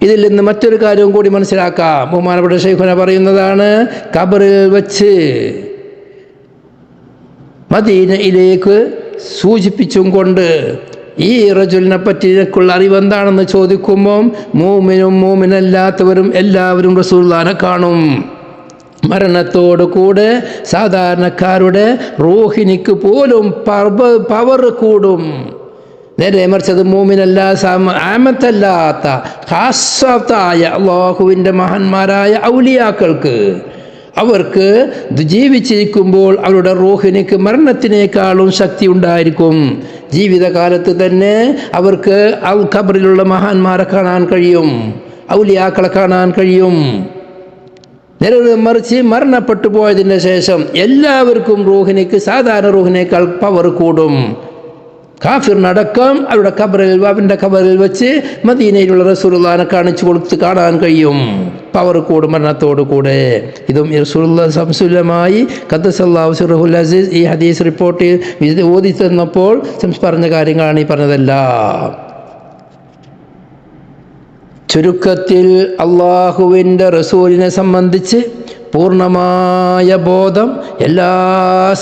ഇതിൽ നിന്ന് മറ്റൊരു കാര്യവും കൂടി മനസ്സിലാക്കാം. ബഹുമാനപ്പെട്ട ശൈഖുന പറയുന്നതാണ്, ഖബറിൽ വച്ച് മദീനയിലേക്ക് സൂചിപ്പിച്ചും കൊണ്ട് ഈ റജുലിനെ പറ്റിയുള്ള അറിവ് എന്താണെന്ന് ചോദിക്കുമ്പോൾ മൂമിനും മൂമിനല്ലാത്തവരും എല്ലാവരും റസൂലുള്ളാഹിനെ കാണും. മരണത്തോടു കൂടെ സാധാരണക്കാരുടെ റൂഹിനിക്ക് പോലും പവർ കൂടും. നേരെ മറിച്ചത് മൂമിനല്ല, ആമത്തല്ലാത്ത ഖാസ്സത്തായ അല്ലാഹുവിൻ്റെ മഹാന്മാരായ ഔലിയാക്കൾക്ക്, അവർക്ക് ജീവിച്ചിരിക്കുമ്പോൾ അവരുടെ റൂഹിനിക്ക് മരണത്തിനേക്കാളും ശക്തി ഉണ്ടായിരിക്കും. ജീവിതകാലത്ത് തന്നെ അവർക്ക് ഖബറിലുള്ള മഹാന്മാരെ കാണാൻ കഴിയും, ഔലിയാക്കളെ കാണാൻ കഴിയും. നേരെ മറിച്ച് മരണപ്പെട്ടു പോയതിന് ശേഷം എല്ലാവർക്കും റൂഹിനിക്ക് സാധാരണ റൂഹിനേക്കാൾ പവർ കൂടും. കാഫിറിനടക്കം അവരുടെ അവൻ്റെ ഖബറിൽ വെച്ച് മദീനയിലുള്ള റസൂലുള്ളാഹിനെ കാണിച്ചു കൊടുത്ത് കാണാൻ കഴിയും, പവർ കൂടും മരണത്തോടു കൂടെ. ഇതും റസൂലുള്ളാഹി സംസുലമായി ഖദ്ദസല്ലാഹു സിർറഹുൽ അസീസ് ഈ ഹദീസ് റിപ്പോർട്ട് ഓതി തന്നപ്പോൾ പറഞ്ഞ കാര്യങ്ങളാണ് ഈ പറഞ്ഞതെല്ലാം. ചുരുക്കത്തിൽ അള്ളാഹുവിൻ്റെ റസൂലിനെ സംബന്ധിച്ച് പൂർണ്ണമായ ബോധം എല്ലാ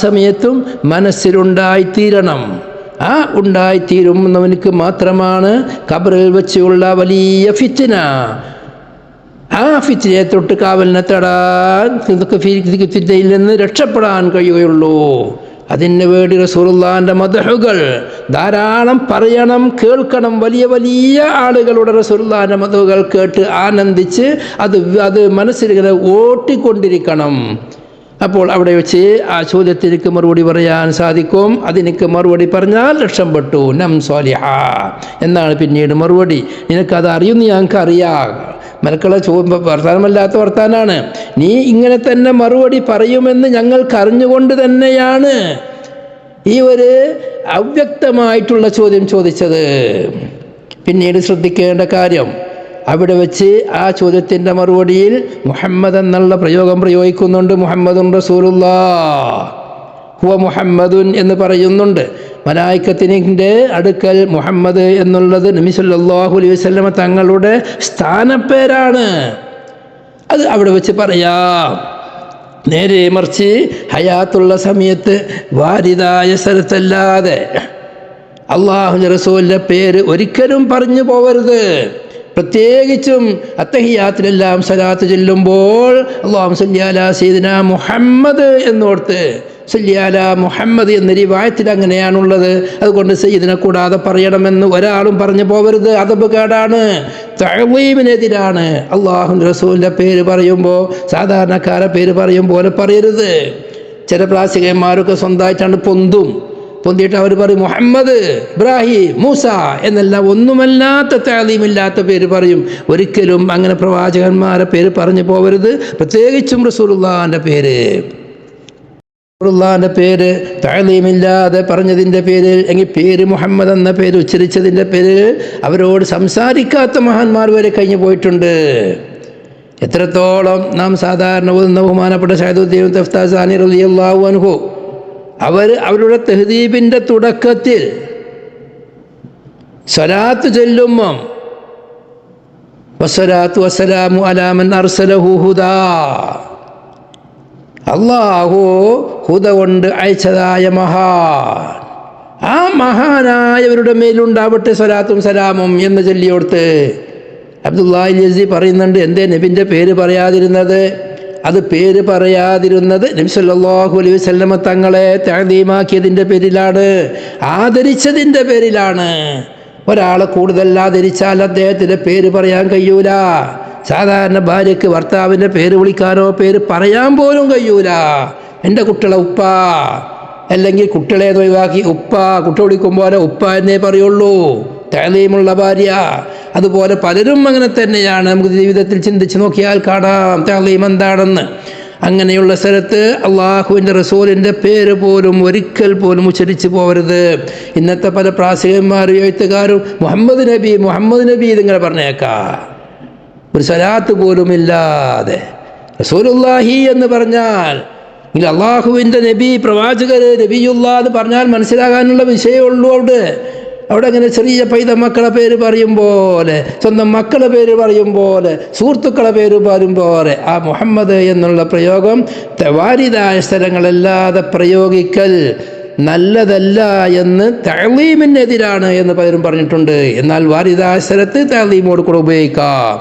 സമയത്തും മനസ്സിലുണ്ടായിത്തീരണം. ആ ഉണ്ടായിത്തീരുന്നവനിക്ക് മാത്രമാണ് ഖബറിൽ വെച്ചുള്ള വലിയ ഫിത്ന, ആ ഫിത്നയെ തൊട്ട് കാവലിനെ തടാൻ, ഫിത്നയിൽ നിന്ന് രക്ഷപ്പെടാൻ കഴിയുകയുള്ളൂ. അതിന് വേണ്ടി റസൂലുള്ളാഹിന്റെ മദ്ഹുകൾ ധാരാളം പറയണം, കേൾക്കണം. വലിയ വലിയ ആളുകളുടെ റസൂലുള്ളാഹിന്റെ മദ്ഹുകൾ കേട്ട് ആനന്ദിച്ച് അത് മനസ്സിലിങ്ങനെ ഓട്ടിക്കൊണ്ടിരിക്കണം. അപ്പോൾ അവിടെ വെച്ച് ആ ചോദ്യത്തിലേക്ക് മറുപടി പറയാൻ സാധിക്കും. അതിനൊക്കെ മറുപടി പറഞ്ഞാൽ രക്ഷപ്പെട്ടു, നം സ്വാലിഹ എന്നാണ് പിന്നീട് മറുപടി. നിനക്കത് അറിയുമെന്ന് ഞങ്ങൾക്ക് അറിയാം, മലക്കളെ വർത്താനമല്ലാത്ത വർത്താനാണ്. നീ ഇങ്ങനെ തന്നെ മറുപടി പറയുമെന്ന് ഞങ്ങൾക്ക് അറിഞ്ഞുകൊണ്ട് തന്നെയാണ് ഈ ഒരു അവ്യക്തമായിട്ടുള്ള ചോദ്യം ചോദിച്ചത്. പിന്നീട് ശ്രദ്ധിക്കേണ്ട കാര്യം, അവിടെ വെച്ച് ആ ചോദ്യത്തിൻ്റെ മറുപടിയിൽ മുഹമ്മദ് എന്നുള്ള പ്രയോഗം പ്രയോഗിക്കുന്നുണ്ട്. മുഹമ്മദുൻ റസൂലുള്ളാഹ്, ഹുവ മുഹമ്മദുൻ എന്ന് പറയുന്നുണ്ട്. മലായിക്കത്തിൻ്റെ അടുക്കൽ മുഹമ്മദ് എന്നുള്ളത് നബി സല്ലല്ലാഹു അലൈഹി വസല്ലമ തങ്ങളുടെ സ്ഥാനപ്പേരാണ്. അത് അവിടെ വെച്ച് പറയാം. നേരെ മറിച്ച് ഹയാത്തുള്ള സമയത്ത് വാരിദായ സ്ഥലത്തല്ലാതെ അല്ലാഹുവിൻ്റെ റസൂലിൻ്റെ പേര് ഒരിക്കലും പറഞ്ഞു പോവരുത്. പ്രത്യേകിച്ചും അത്തഹിയാത്തിലെല്ലാം സലാത്ത് ചൊല്ലുമ്പോൾ അല്ലാഹുമ്മ സല്ലി അലാ സയ്യിദിനാ മുഹമ്മദ് എന്നോർത്ത് സല്ലി അലാ മുഹമ്മദ് എന്ന റിവായത്തിൽ അങ്ങനെയാണുള്ളത്. അതുകൊണ്ട് സയ്യിദിനെ കൂടാതെ പറയണമെന്ന് ഒരാളും പറഞ്ഞു പോകരുത്, അതബ് കേടാണ്, തഅ്ളീമിനെതിരാണ്. അല്ലാഹുവിൻ്റെ റസൂലിൻ്റെ പേര് പറയുമ്പോൾ സാധാരണക്കാരെ പേര് പറയും പോലെ പറയരുത്. ചില പ്രാസികന്മാരൊക്കെ സ്വന്തമായിട്ടാണ് പൊന്തിയിട്ട് അവർ പറയും മുഹമ്മദ്, ഇബ്രാഹിം, മൂസ എന്നെല്ലാം ഒന്നുമല്ലാത്ത തഅ്ലീമില്ലാത്ത പേര് പറയും. ഒരിക്കലും അങ്ങനെ പ്രവാചകന്മാരെ പേര് പറഞ്ഞു പോകരുത്, പ്രത്യേകിച്ചും റസൂലുള്ളാഹിൻ്റെ പേര് തഅ്ലീമില്ലാതെ പറഞ്ഞതിൻ്റെ പേരിൽ, എങ്കിൽ പേര് മുഹമ്മദ് എന്ന പേര് ഉച്ചരിച്ചതിൻ്റെ പേരിൽ അവരോട് സംസാരിക്കാത്ത മഹാന്മാർ വരെ കഴിഞ്ഞു പോയിട്ടുണ്ട്. എത്രത്തോളം നാം സാധാരണ ഓതുന്ന ബഹുമാനപ്പെട്ട സഅദുദ്ദീൻ തഫ്താസാനി റളിയല്ലാഹു അൻഹു, അവരുടെ തഹ്ദീബിൻ്റെ തുടക്കത്തിൽ സ്വലാത്ത് ചൊല്ലുമ്പം വസ്സലാത്തു വസ്സലാമു അലാ മൻ അർസലഹു ഹുദാ, അല്ലാഹു ഹുദ കൊണ്ട് അയച്ചതായ മഹാൻ, ആ മഹാനായവരുടെ മേലുണ്ടാവട്ടെ സ്വലാത്തും സലാമും എന്ന് ചൊല്ലിയോടുത്ത് അബ്ദുല്ലാഹി യസീദി പറയുന്നുണ്ട്, എന്തേ നബിൻ്റെ പേര് പറയാതിരുന്നത്? അത് പേര് പറയാതിരുന്നത് നബി സല്ലല്ലാഹു അലൈഹി വസല്ലമ തങ്ങളെ തഅ്ലീമാക്കിയതിൻ്റെ പേരിലാണ്, ആദരിച്ചതിൻ്റെ പേരിലാണ്. ഒരാളെ കൂടുതൽ ആദരിച്ചാൽ അദ്ദേഹത്തിൻ്റെ പേര് പറയാൻ കഴിയൂല. സാധാരണ ഭാര്യയ്ക്ക് ഭർത്താവിൻ്റെ പേര് വിളിക്കാനോ പേര് പറയാൻ പോലും കഴിയൂല. എൻ്റെ കുട്ടികളെ ഉപ്പ, അല്ലെങ്കിൽ കുട്ടികളെ ഒഴിവാക്കി ഉപ്പ, കുട്ടി വിളിക്കുമ്പോൾ ഉപ്പ എന്നേ പറയുള്ളൂ തഅ്ലീമുള്ള ഭാര്യ. അതുപോലെ പലരും അങ്ങനെ തന്നെയാണ്. നമുക്ക് ജീവിതത്തിൽ ചിന്തിച്ച് നോക്കിയാൽ കാണാം തഅ്ലീം എന്താണെന്ന്. അങ്ങനെയുള്ള സ്ഥലത്ത് അള്ളാഹുവിൻ്റെ റസൂലിൻ്റെ പേര് പോലും ഒരിക്കൽ പോലും ഉച്ചരിച്ച് പോകരുത്. ഇന്നത്തെ പല പ്രാസംഗികന്മാരും എഴുത്തുകാരും മുഹമ്മദ് നബി ഇതിങ്ങനെ പറഞ്ഞേക്കാം, ഒരു സലാത്ത് പോലും ഇല്ലാതെ. റസൂലുള്ളാഹി എന്ന് പറഞ്ഞാൽ ഇല്ല, അള്ളാഹുവിൻ്റെ നബി, പ്രവാചകർ, നബിയുല്ലാ എന്ന് പറഞ്ഞാൽ മനസ്സിലാകാനുള്ള വിഷയമുള്ളൂ. അവിടെ അങ്ങനെ ചെറിയ പൈത മക്കളെ പേര് പറയും പോലെ, സ്വന്തം മക്കളെ പേര് പറയും പോലെ, സുഹൃത്തുക്കളെ പേര് പറയും പോലെ ആ മുഹമ്മദ് എന്നുള്ള പ്രയോഗം വാരിദായ സ്ഥലങ്ങളല്ലാതെ പ്രയോഗിക്കൽ നല്ലതല്ല എന്ന് തഅ്ലീമിനെതിരാണ് എന്ന് പലരും പറഞ്ഞിട്ടുണ്ട്. എന്നാൽ വാരിദായ സ്ഥലത്ത് തഅ്ലീമോട് കൂടെ ഉപയോഗിക്കാം.